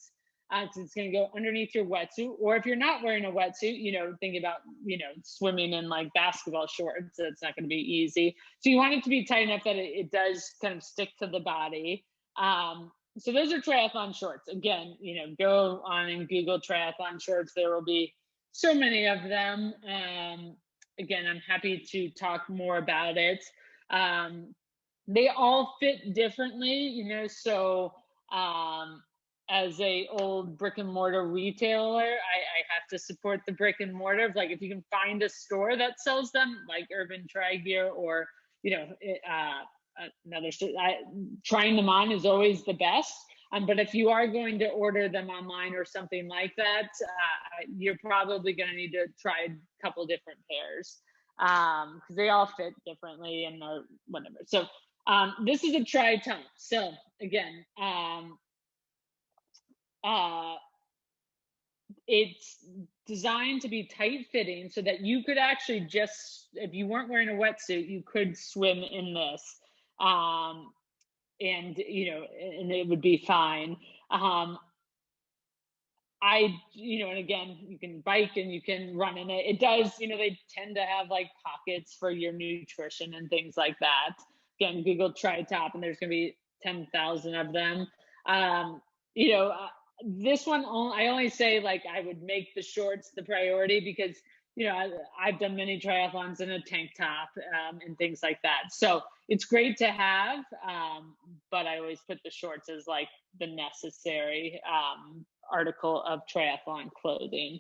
So it's going to go underneath your wetsuit, or if you're not wearing a wetsuit, you know, think about, you know, swimming in like basketball shorts. That's not going to be easy. So you want it to be tight enough that it does kind of stick to the body. So those are triathlon shorts. Again, you know, go on and Google triathlon shorts. There will be so many of them. Again, I'm happy to talk more about it. They all fit differently, you know, so as a old brick and mortar retailer, I have to support the brick and mortar. Like if you can find a store that sells them, like Urban Tri Gear, or, you know, another, trying them on is always the best. But if you are going to order them online or something like that, you're probably going to need to try a couple different pairs, because they all fit differently and or whatever. So this is a tri-tone. So again, it's designed to be tight fitting so that you could actually just, if you weren't wearing a wetsuit, you could swim in this. And, you know, and it would be fine. You know, and again, you can bike and you can run in it. It does, you know, they tend to have like pockets for your nutrition and things like that. Again, Google Tri-Top and there's going to be 10,000 of them. You know, this one, I only say like I would make the shorts the priority because, you know, I've done many triathlons in a tank top and things like that. So it's great to have, but I always put the shorts as like the necessary article of triathlon clothing.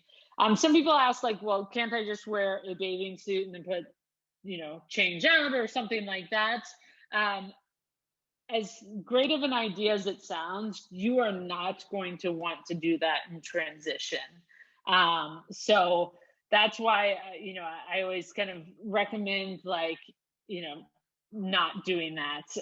Some people ask like, well, can't I just wear a bathing suit and then put, you know, change out or something like that? As great of an idea as it sounds, you are not going to want to do that in transition. So that's why, you know, I always kind of recommend like, you know, not doing that.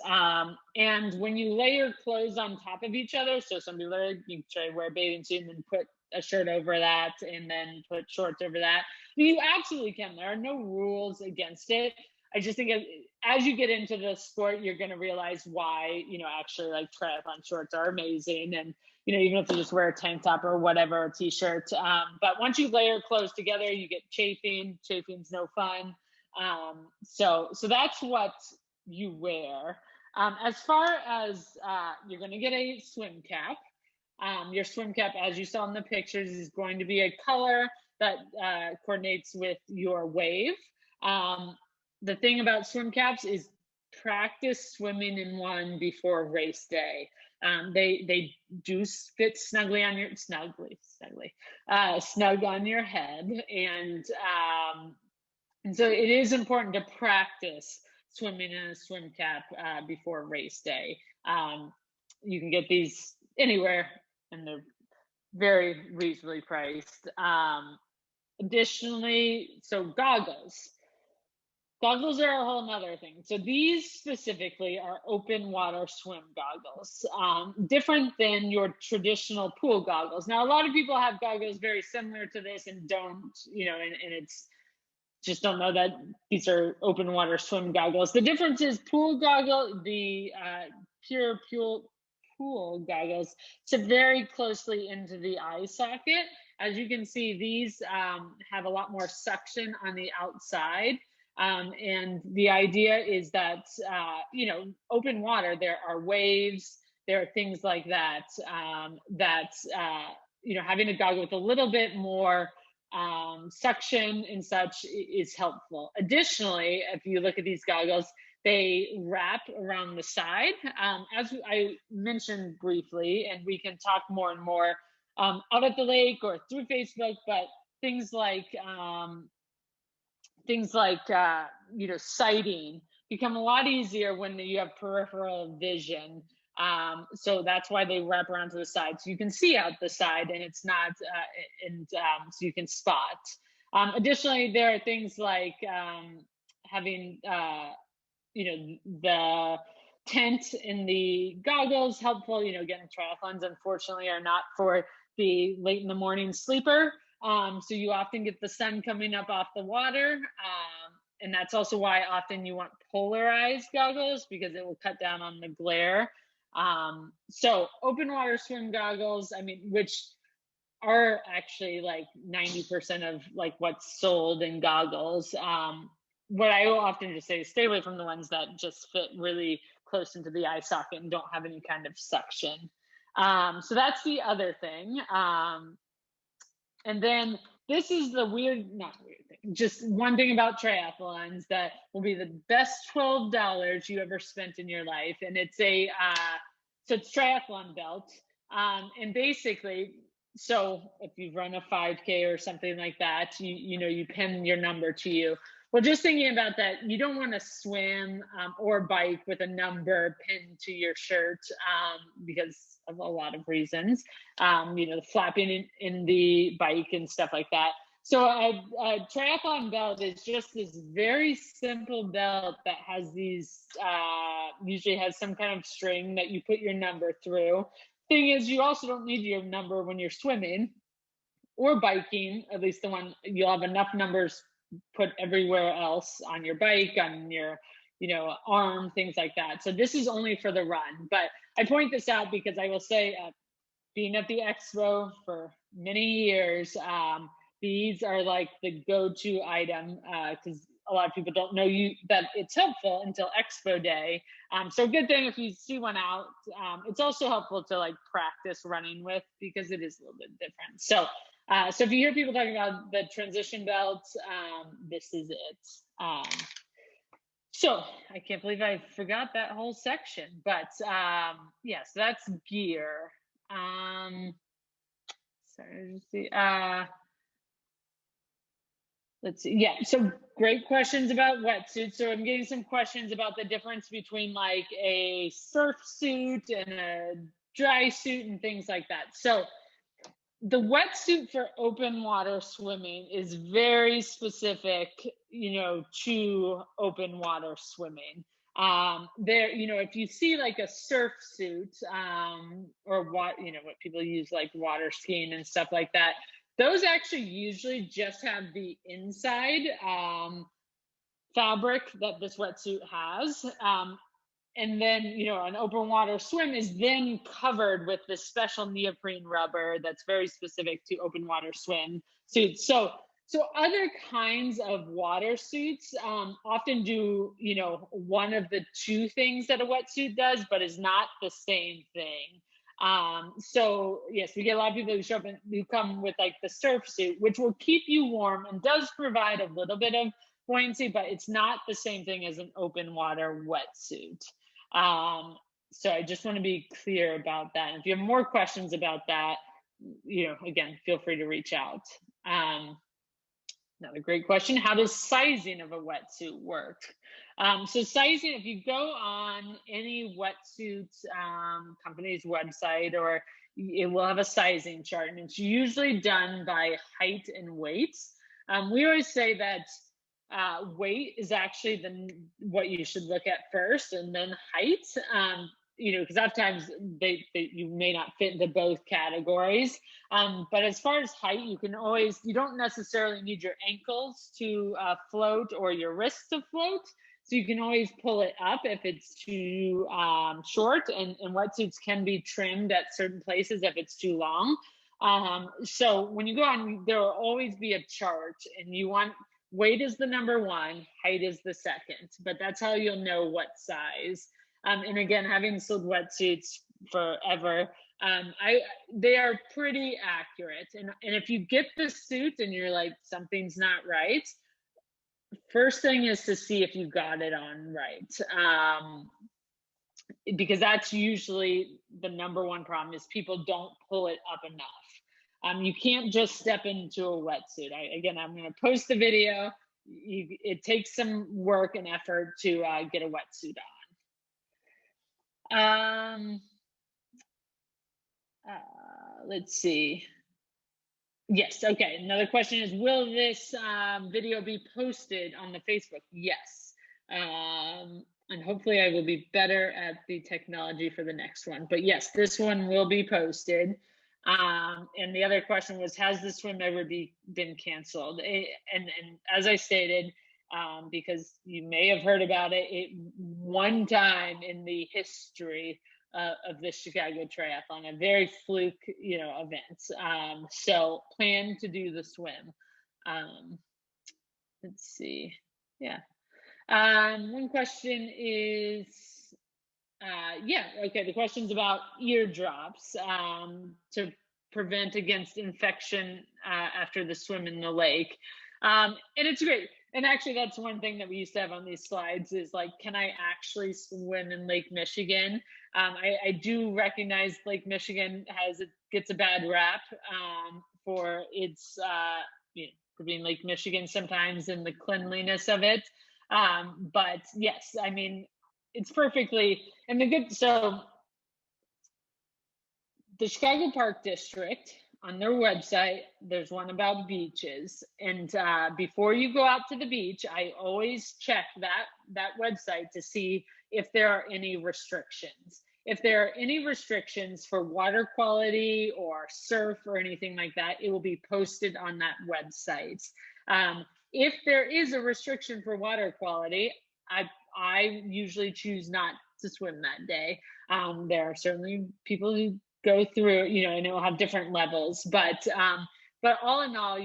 And when you layer clothes on top of each other, so some people you try to wear a bathing suit and then put a shirt over that and then put shorts over that. You absolutely can. There are no rules against it. I just think as you get into the sport, you're going to realize why, you know, actually like triathlon shorts are amazing. And, you know, even if you just wear a tank top or whatever, a t-shirt. But once you layer clothes together, you get chafing. Chafing's no fun. So that's what you wear. As far as you're going to get a swim cap. Your swim cap, as you saw in the pictures, is going to be a color that coordinates with your wave. The thing about swim caps is practice swimming in one before race day. They do fit snugly on your snug on your head, and so it is important to practice swimming in a swim cap before race day. You can get these anywhere, and they're very reasonably priced. Additionally, so goggles. Goggles are a whole nother thing. So these specifically are open water swim goggles, different than your traditional pool goggles. Now, a lot of people have goggles very similar to this and don't, you know, and it's just don't know that these are open water swim goggles. The difference is pool goggle, the pure pool goggles sit very closely into the eye socket. As you can see, these have a lot more suction on the outside. And the idea is that, you know, open water, there are waves, there are things like that, you know, having a goggle with a little bit more suction and such is helpful. Additionally, if you look at these goggles, they wrap around the side. As I mentioned briefly, and we can talk more and more out at the lake or through Facebook, but things like you know, sighting become a lot easier when you have peripheral vision. So that's why they wrap around to the side, so you can see out the side, and it's not, so you can spot. Additionally, there are things like having, you know, tent in the goggles, helpful. Again, triathlons unfortunately are not for the late in the morning sleeper. So you often get the sun coming up off the water. And that's also why often you want polarized goggles, because it will cut down on the glare. So open water swim goggles, which are actually like 90% of like what's sold in goggles. What I will often just say is stay away from the ones that just fit really close into the eye socket and don't have any kind of suction. So that's the other thing. And then this is the not weird thing, just one thing about triathlons that will be the best $12 you ever spent in your life. And it's so it's triathlon belt. And basically, so if you run a 5K or something like that, you pin your number to you. Well, just thinking about that, you don't want to swim or bike with a number pinned to your shirt because of a lot of reasons, the flapping in the bike and stuff like that. So a triathlon belt is just this very simple belt that has these, usually has some kind of string that you put your number through. Thing is, you also don't need your number when you're swimming or biking, at least the one, you'll have enough numbers put everywhere else on your bike, on your arm, things like that. So this is only for the run. But I point this out because I will say, being at the expo for many years, these are like the go-to item because a lot of people don't know that it's helpful until expo day. So good thing if you see one out. It's also helpful to like practice running with because it is a little bit different. So so if you hear people talking about the transition belts, this is it. So I can't believe I forgot that whole section, but yes, that's gear. Let's see. Yeah, so great questions about wetsuits. So I'm getting some questions about the difference between like a surf suit and a dry suit and things like that. So the wetsuit for open water swimming is very specific, to open water swimming. If you see like a surf suit, or what people use like water skiing and stuff like that, those actually usually just have the inside fabric that this wetsuit has. And then, an open water swim is then covered with this special neoprene rubber that's very specific to open water swim suits. So other kinds of water suits often do, one of the two things that a wetsuit does, but is not the same thing. So yes, we get a lot of people who show up and who come with like the surf suit, which will keep you warm and does provide a little bit of buoyancy, but it's not the same thing as an open water wetsuit. So I just want to be clear about that. And if you have more questions about that, again, feel free to reach out. Another great question. How does sizing of a wetsuit work? So sizing, if you go on any wetsuit company's website, or it will have a sizing chart, and it's usually done by height and weight. We always say that weight is actually what you should look at first, and then height, because oftentimes you may not fit into both categories. But as far as height, you don't necessarily need your ankles to float or your wrists to float. So you can always pull it up if it's too short, and wetsuits can be trimmed at certain places if it's too long. So when you go on, there will always be a chart, and weight is the number one, height is the second, but that's how you'll know what size. And again, having sold wetsuits forever, they are pretty accurate. And if you get the suit and you're like, something's not right, first thing is to see if you got it on right. Because that's usually the number one problem, is people don't pull it up enough. You can't just step into a wetsuit. I'm going to post the video. It takes some work and effort to get a wetsuit on. Let's see. Yes. Okay. Another question is, will this video be posted on the Facebook? Yes. and hopefully I will be better at the technology for the next one. But yes, this one will be posted. And the other question was, has the swim ever been canceled? And as I stated, because you may have heard about it, one time in the history of the Chicago Triathlon, a very fluke, event. So plan to do the swim. Let's see. Yeah. One question is, okay, the question's about eardrops to prevent against infection after the swim in the lake. And it's great. And actually, that's one thing that we used to have on these slides is like, can I actually swim in Lake Michigan? I do recognize Lake Michigan gets a bad rap for its, for being Lake Michigan sometimes and the cleanliness of it. But yes, I mean, it's perfectly, and so the Chicago Park District, on their website, there's one about beaches. And before you go out to the beach, I always check that website to see if there are any restrictions. If there are any restrictions for water quality or surf or anything like that, it will be posted on that website. If there is a restriction for water quality, I usually choose not to swim that day. There are certainly people who go through, and it will have different levels, but all in all,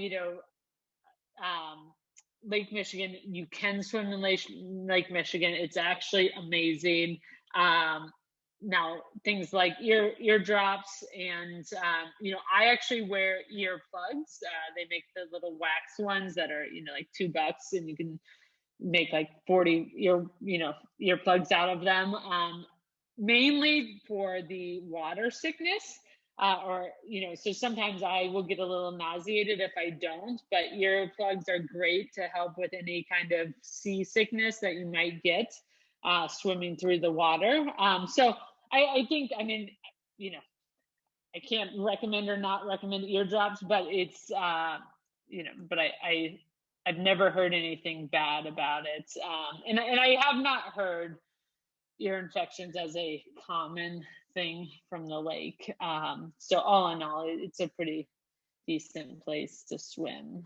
Lake Michigan, you can swim in Lake Michigan. It's actually amazing. Now things like eardrops and I actually wear earplugs. They make the little wax ones that are like $2, and you can make like 40 earplugs out of them, mainly for the water sickness, so sometimes I will get a little nauseated if I don't, but earplugs are great to help with any kind of seasickness that you might get swimming through the water. So I think, I can't recommend or not recommend eardrops, but it's, but I've never heard anything bad about it. And I have not heard ear infections as a common thing from the lake. So all in all, it's a pretty decent place to swim.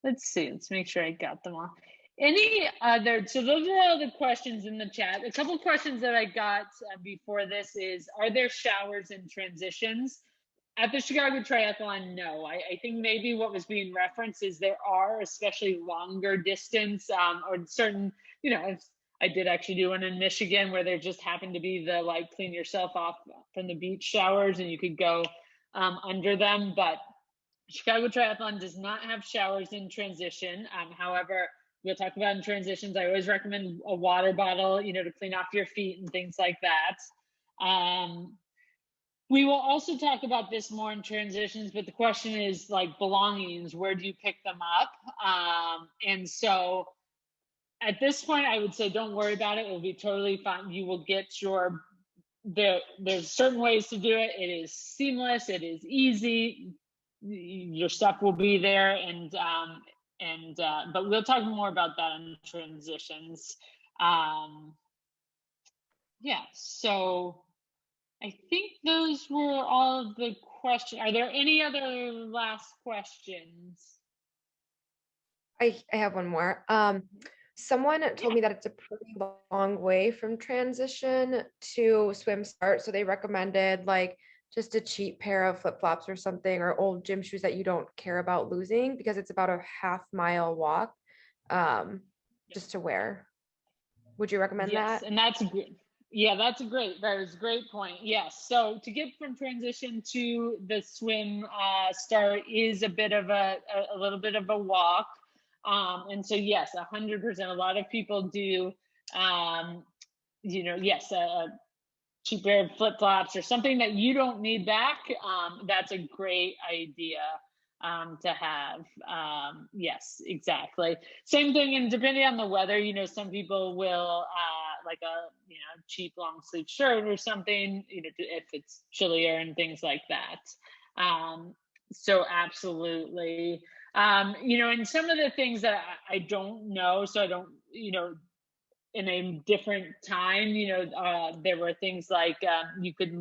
Let's see, let's make sure I got them all. So those are all the questions in the chat. A couple questions that I got before this is, are there showers and transitions? At the Chicago Triathlon, no. I think maybe what was being referenced is there are, especially longer distance or certain, I did actually do one in Michigan where there just happened to be the clean yourself off from the beach showers and you could go under them. But Chicago Triathlon does not have showers in transition. However, we'll talk about in transitions. I always recommend a water bottle, to clean off your feet and things like that. We will also talk about this more in transitions, but the question is belongings, where do you pick them up? And so at this point, I would say don't worry about it. It will be totally fine. You will get there's certain ways to do it. It is seamless. It is easy. Your stuff will be there. But we'll talk more about that in transitions. So I think those were all of the questions. Are there any other last questions? I have one more. Someone told me that it's a pretty long way from transition to swim start. So they recommended just a cheap pair of flip-flops or something, or old gym shoes that you don't care about losing, because it's about a half-mile walk just to wear. Would you recommend that? And that's good. Yeah, that is a great point. Yes. So to get from transition to the swim start is a little bit of a walk. And so yes, 100%. A lot of people do, a cheap pair of flip-flops or something that you don't need back. That's a great idea to have. Yes, exactly. Same thing, and depending on the weather, some people will a cheap long sleeve shirt or something, if it's chillier and things like that. So absolutely. And some of the things that I don't know, so I don't, in a different time. You know, there were things like you could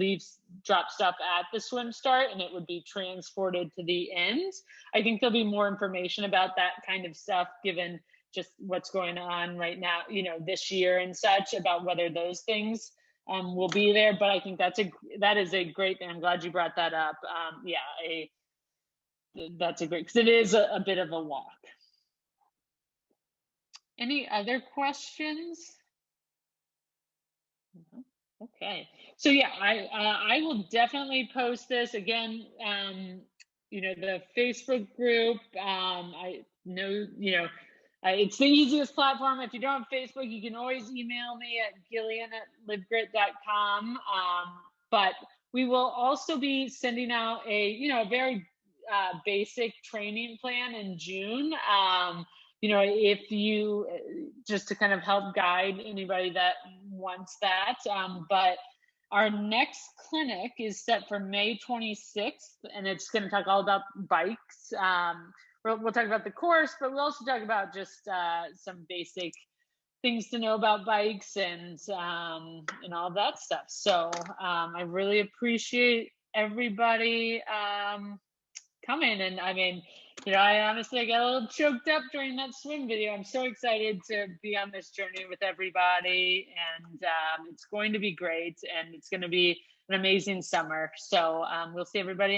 drop stuff at the swim start and it would be transported to the end. I think there'll be more information about that kind of stuff given just what's going on right now, you know, this year and such, about whether those things will be there. But I think that is a great thing. I'm glad you brought that up. That's a great, because it is a bit of a walk. Any other questions? Okay, so yeah, I will definitely post this again. You know, the Facebook group. I know, you know, it's the easiest platform. If you don't have Facebook, you can always email me at gillian@livegrit.com. But we will also be sending out a very basic training plan in June. You know, if you, just to kind of help guide anybody that wants that. But our next clinic is set for May 26th, and it's going to talk all about bikes. We'll talk about the course, but we'll also talk about just some basic things to know about bikes and all that stuff. So I really appreciate everybody coming. And I mean, you know, I honestly got a little choked up during that swim video. I'm so excited to be on this journey with everybody, and it's going to be great, and it's going to be an amazing summer. So we'll see everybody